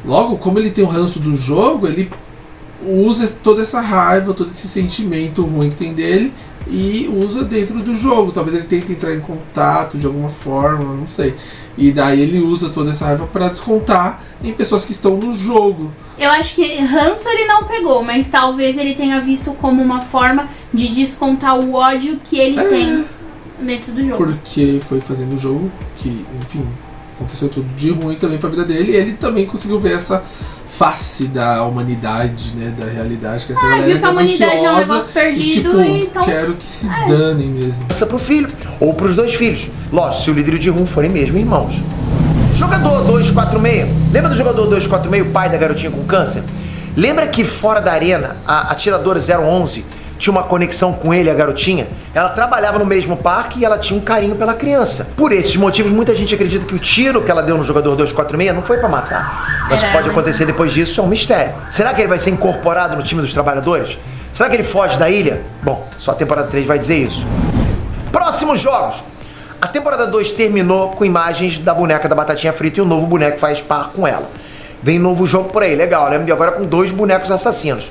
Logo, como ele tem o ranço do jogo, ele usa toda essa raiva, todo esse sentimento ruim que tem dele e usa dentro do jogo. Talvez ele tente entrar em contato de alguma forma, não sei. E daí ele usa toda essa raiva para descontar em pessoas que estão no jogo. Eu acho que ranço ele não pegou, mas talvez ele tenha visto como uma forma de descontar o ódio que ele tem dentro do jogo. Porque foi fazendo o jogo que, enfim, aconteceu tudo de ruim também pra vida dele e ele também conseguiu ver essa face da humanidade, né, da realidade, que a viu que a humanidade é um negócio perdido e então... quero que se danem mesmo. Essa pro filho, ou pros dois filhos. Lógico, se o líder e o Ji-hoon forem mesmo irmãos. Jogador 246. Lembra do jogador 246, o pai da garotinha com câncer? Lembra que fora da arena, a atiradora 011 tinha uma conexão com ele, a garotinha? Ela trabalhava no mesmo parque e ela tinha um carinho pela criança. Por esses motivos, muita gente acredita que o tiro que ela deu no jogador 246 não foi pra matar. Mas o que pode acontecer depois disso é um mistério. Será que ele vai ser incorporado no time dos trabalhadores? Será que ele foge da ilha? Bom, só a temporada 3 vai dizer isso. Próximos jogos. A temporada 2 terminou com imagens da boneca da batatinha frita e o novo boneco faz par com ela. Vem novo jogo por aí, legal, né? E agora com 2 bonecos assassinos.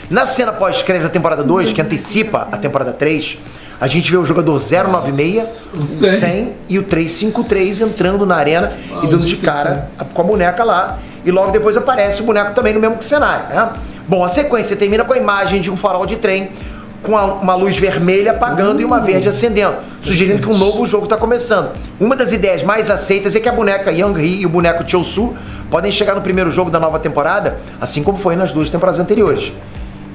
Na cena pós-crédito da temporada 2, que antecipa a temporada 3, A gente vê o jogador 096, o 100 e o 353 entrando na arena e dando de cara com a boneca lá. E logo depois aparece o boneco também no mesmo cenário, né? Bom, a sequência termina com a imagem de um farol de trem com uma luz vermelha apagando e uma verde acendendo, sugerindo que um novo jogo está começando. Uma das ideias mais aceitas é que a boneca Young-hee e o boneco Chosu podem chegar no primeiro jogo da nova temporada, assim como foi nas 2 temporadas anteriores.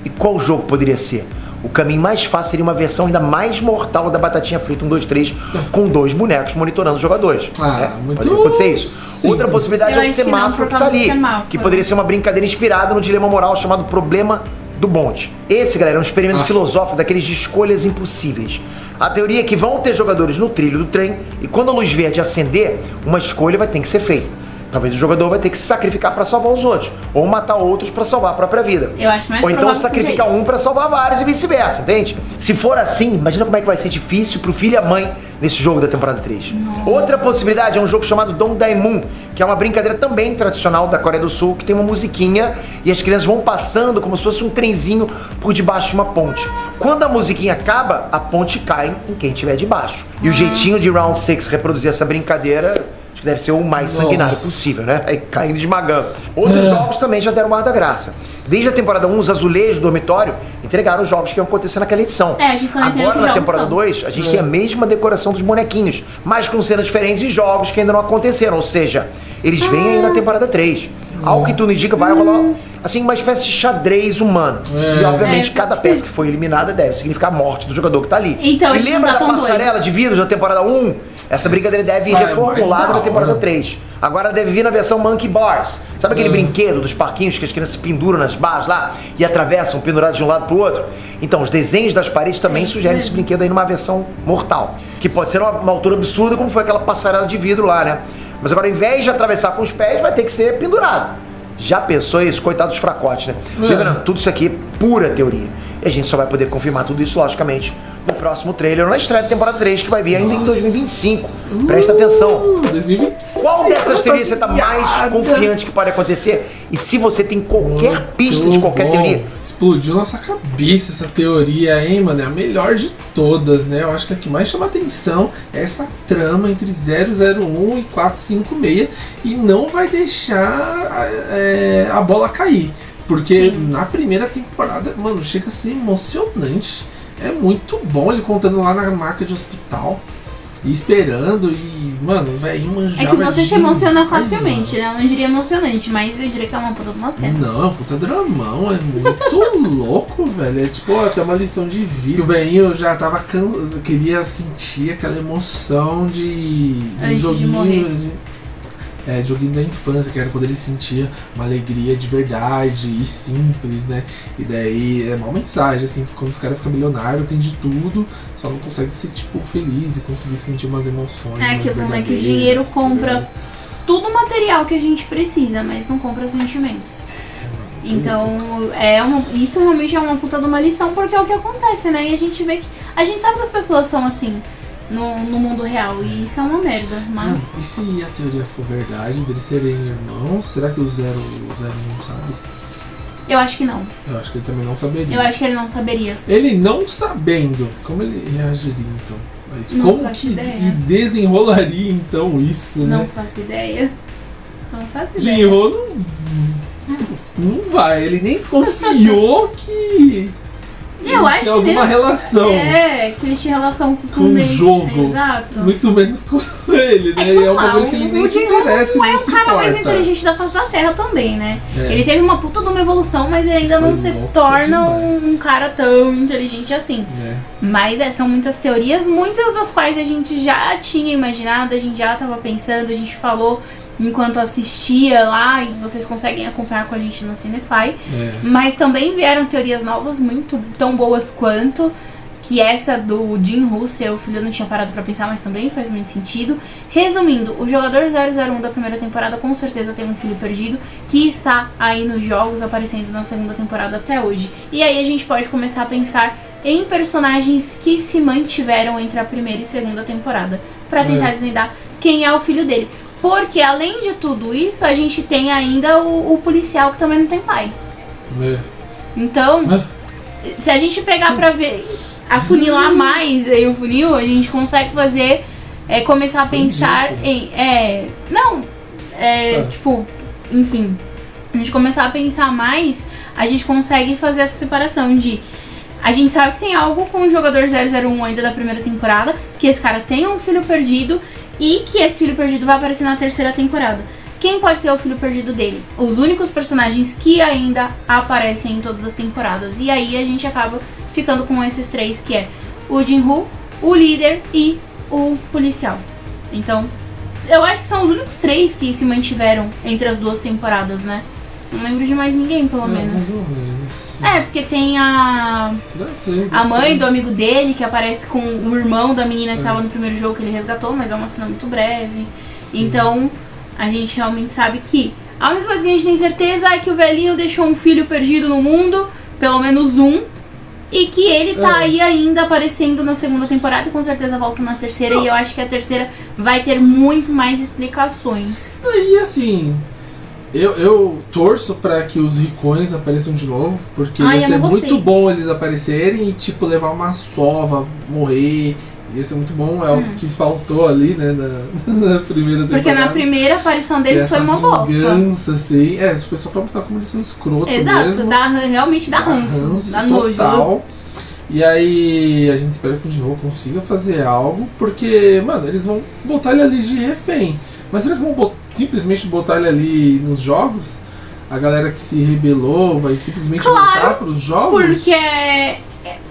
E qual jogo poderia ser? O caminho mais fácil seria uma versão ainda mais mortal da Batatinha Frita 1, 2, 3, com 2 bonecos monitorando os jogadores. Pode acontecer isso. Simples. Outra possibilidade é o semáforo que tá ali, que poderia ser uma brincadeira inspirada no dilema moral chamado Problema do Bonde. Esse, galera, é um experimento filosófico daqueles de escolhas impossíveis. A teoria é que vão ter jogadores no trilho do trem e quando a luz verde acender, uma escolha vai ter que ser feita. Talvez o jogador vai ter que se sacrificar para salvar os outros, ou matar outros para salvar a própria vida. Eu acho mais ou então sacrificar um para salvar vários e vice-versa, entende? Se for assim, imagina como é que vai ser difícil pro filho e a mãe nesse jogo da temporada 3. Outra possibilidade é um jogo chamado Dongdaemun, que é uma brincadeira também tradicional da Coreia do Sul, que tem uma musiquinha e as crianças vão passando como se fosse um trenzinho por debaixo de uma ponte. Quando a musiquinha acaba, a ponte cai em quem estiver debaixo. E o jeitinho de Round 6 reproduzir essa brincadeira que deve ser o mais sanguinário possível, né? Aí caindo e esmagando. Outros jogos também já deram o ar da graça. Desde a temporada 1, os azulejos do dormitório entregaram os jogos que iam acontecer naquela edição. A gente só entende Agora, na temporada 2, a gente tem a mesma decoração dos bonequinhos, mas com cenas diferentes e jogos que ainda não aconteceram. Ou seja, eles vêm aí na temporada 3. Ao que tudo indica, vai rolar assim uma espécie de xadrez humano. E obviamente cada peça que foi eliminada deve significar a morte do jogador que tá ali. Então, e lembra da passarela de vidros da temporada 1? Essa brincadeira deve ir reformulada na temporada 3. Agora deve vir na versão Monkey Bars. Sabe aquele brinquedo dos parquinhos que as crianças se penduram nas barras lá e atravessam pendurados de um lado pro outro? Então, os desenhos das paredes também sugerem esse brinquedo aí numa versão mortal. Que pode ser uma altura absurda, como foi aquela passarela de vidro lá, né? Mas agora, ao invés de atravessar com os pés, vai ter que ser pendurado. Já pensou isso? Coitado dos fracotes, né? Lembrando, tudo isso aqui é pura teoria. E a gente só vai poder confirmar tudo isso, logicamente, no próximo trailer ou na estreia da temporada 3, que vai vir ainda em 2025. Presta atenção. 2025. Qual dessas teorias você tá mais confiante que pode acontecer? E se você tem qualquer pista de qualquer teoria? Explodiu nossa cabeça essa teoria, hein, mano? É a melhor de todas, né? Eu acho que a que mais chama atenção é essa trama entre 001 e 456 e não vai deixar a bola cair. Porque na primeira temporada, mano, chega a ser emocionante. É muito bom ele contando lá na maca de hospital e esperando e, mano, o velhinho manjava. É que você se emociona facilmente, né? Eu não diria emocionante, mas eu diria que é uma puta de uma cena. Não, é um puta dramão, é muito louco, velho. É tipo, ó, tem uma lição de vida. O velhinho já tava queria sentir aquela emoção de antes de morrer. Joguinho da infância, que era quando ele sentia uma alegria de verdade e simples, né? E daí é uma mensagem, assim, que quando os caras ficam milionários, tem de tudo, só não consegue ser, tipo, feliz e conseguir sentir umas emoções. É aquilo, né? Que o dinheiro compra tudo o material que a gente precisa, mas não compra sentimentos. Então, isso realmente é uma puta de uma lição, porque é o que acontece, né? E a gente vê que. A gente sabe que as pessoas são assim. No mundo real, e isso é uma merda, mas... E se a teoria for verdade, deles serem irmãos, será que o Zero não sabe? Eu acho que não. Eu acho que ele também não saberia. Eu acho que ele não saberia. Ele não sabendo, como ele reagiria então a isso? Não como faço que ideia. e desenrolaria então isso, né? Não faço ideia. Não faço ideia. Desenrolou não vai, ele nem desconfiou que... Eu acho que alguma relação. Que eles tinham relação com o ele. jogo. Exato. Muito menos com ele, né? É uma coisa que ele nem se interessa, não é não o se cara mais importa. inteligente da face da Terra também, né? É. Ele teve uma puta de uma evolução, mas ele ainda não se torna um cara tão inteligente assim. Mas são muitas teorias, muitas das quais a gente já tinha imaginado, a gente já tava pensando, a gente falou enquanto assistia lá, e vocês conseguem acompanhar com a gente no Cinefy. Mas também vieram teorias novas, muito tão boas quanto, que essa do Jim Russell, o filho, eu não tinha parado pra pensar, mas também faz muito sentido. Resumindo, o jogador 001 da primeira temporada com certeza tem um filho perdido, que está aí nos jogos, aparecendo na segunda temporada até hoje. E aí a gente pode começar a pensar em personagens que se mantiveram entre a primeira e segunda temporada, pra tentar desvendar quem é o filho dele. Porque, além de tudo isso, a gente tem ainda o policial que também não tem pai. Então, se a gente pegar pra ver... afunilar mais aí o funil, a gente consegue fazer, começar a pensar em... tipo, enfim, a gente começar a pensar mais, a gente consegue fazer essa separação de... A gente sabe que tem algo com o jogador 001 ainda da primeira temporada, que esse cara tem um filho perdido e que esse filho perdido vai aparecer na terceira temporada. Quem pode ser o filho perdido dele? Os únicos personagens que ainda aparecem em todas as temporadas. E aí a gente acaba ficando com esses três, que é o Jin-Woo, o líder e o policial. Então, eu acho que são os únicos três que se mantiveram entre as duas temporadas, né? Não lembro de mais ninguém, pelo menos. Mais ou menos. Porque tem a mãe do amigo dele, que aparece com o irmão da menina que tava no primeiro jogo que ele resgatou, mas é uma cena muito breve. Sim. Então, a gente realmente sabe que a única coisa que a gente tem certeza é que o velhinho deixou um filho perdido no mundo, pelo menos um, e que ele tá aí ainda aparecendo na segunda temporada e com certeza volta na terceira. E eu acho que a terceira vai ter muito mais explicações. E assim... Eu torço pra que os ricões apareçam de novo, porque ia ser muito bom eles aparecerem e tipo levar uma sova, morrer. Ia ser muito bom, é o que faltou ali, né, na primeira temporada. Porque na primeira aparição deles foi uma bosta. Vingança, assim. Isso foi só pra mostrar como eles são escrotos mesmo. Exato, realmente dá ranço, dá nojo. Total. E aí a gente espera que o Jin-Woo consiga fazer algo, porque, mano, eles vão botar ele ali de refém. Mas será que vão simplesmente botar ele ali nos jogos? A galera que se rebelou vai simplesmente voltar pros jogos? Porque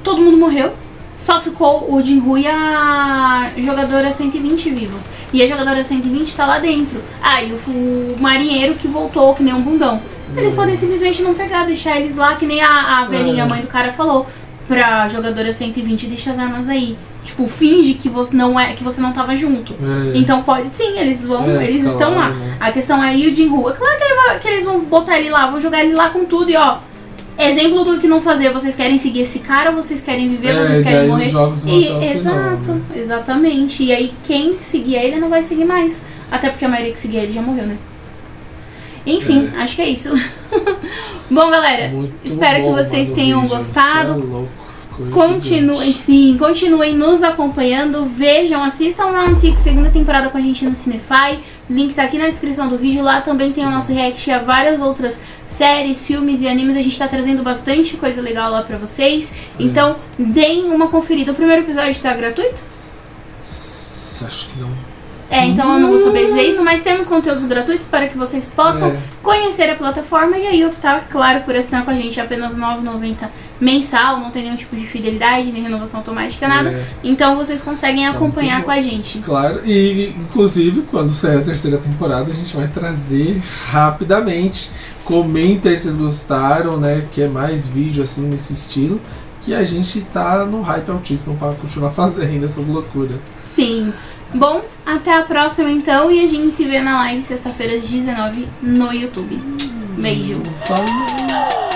todo mundo morreu. Só ficou o Jin-Woo e a jogadora 120 vivos. E a jogadora 120 tá lá dentro. E o marinheiro que voltou, que nem um bundão. Eles podem simplesmente não pegar, deixar eles lá, que nem a velhinha, a mãe do cara falou. Pra jogadora 120, deixa as armas aí. Tipo, finge que você não tava junto. Então pode sim, eles estão lá. Né? A questão é aí o Jin-Woo. É claro que eles vão botar ele lá, vão jogar ele lá com tudo e exemplo do que não fazer. Vocês querem seguir esse cara ou vocês querem viver, vocês querem morrer? Os jogos vão até o final, né? Exatamente. E aí quem seguir ele não vai seguir mais. Até porque a maioria que seguia ele já morreu, né? Enfim, acho que é isso. Bom, galera, espero que vocês tenham gostado. Continuem nos acompanhando, vejam, assistam Round 6 segunda temporada com a gente no Cinefy, link tá aqui na descrição do vídeo, lá também tem o nosso react a várias outras séries, filmes e animes, a gente tá trazendo bastante coisa legal lá pra vocês, então deem uma conferida. O primeiro episódio tá gratuito? Acho que não. Então eu não vou saber dizer isso, mas temos conteúdos gratuitos para que vocês possam conhecer a plataforma e aí optar, claro, por assinar com a gente apenas R$ 9,90 mensal, não tem nenhum tipo de fidelidade, nem renovação automática, nada. Então vocês conseguem acompanhar com a gente. Claro, e inclusive quando sair a terceira temporada a gente vai trazer rapidamente. Comenta aí se vocês gostaram, né? Que é mais vídeo assim nesse estilo, que a gente tá no hype altíssimo para continuar fazendo essas loucuras. Sim. Bom, até a próxima então e a gente se vê na live sexta-feira às 19 no YouTube. Beijo. Falou.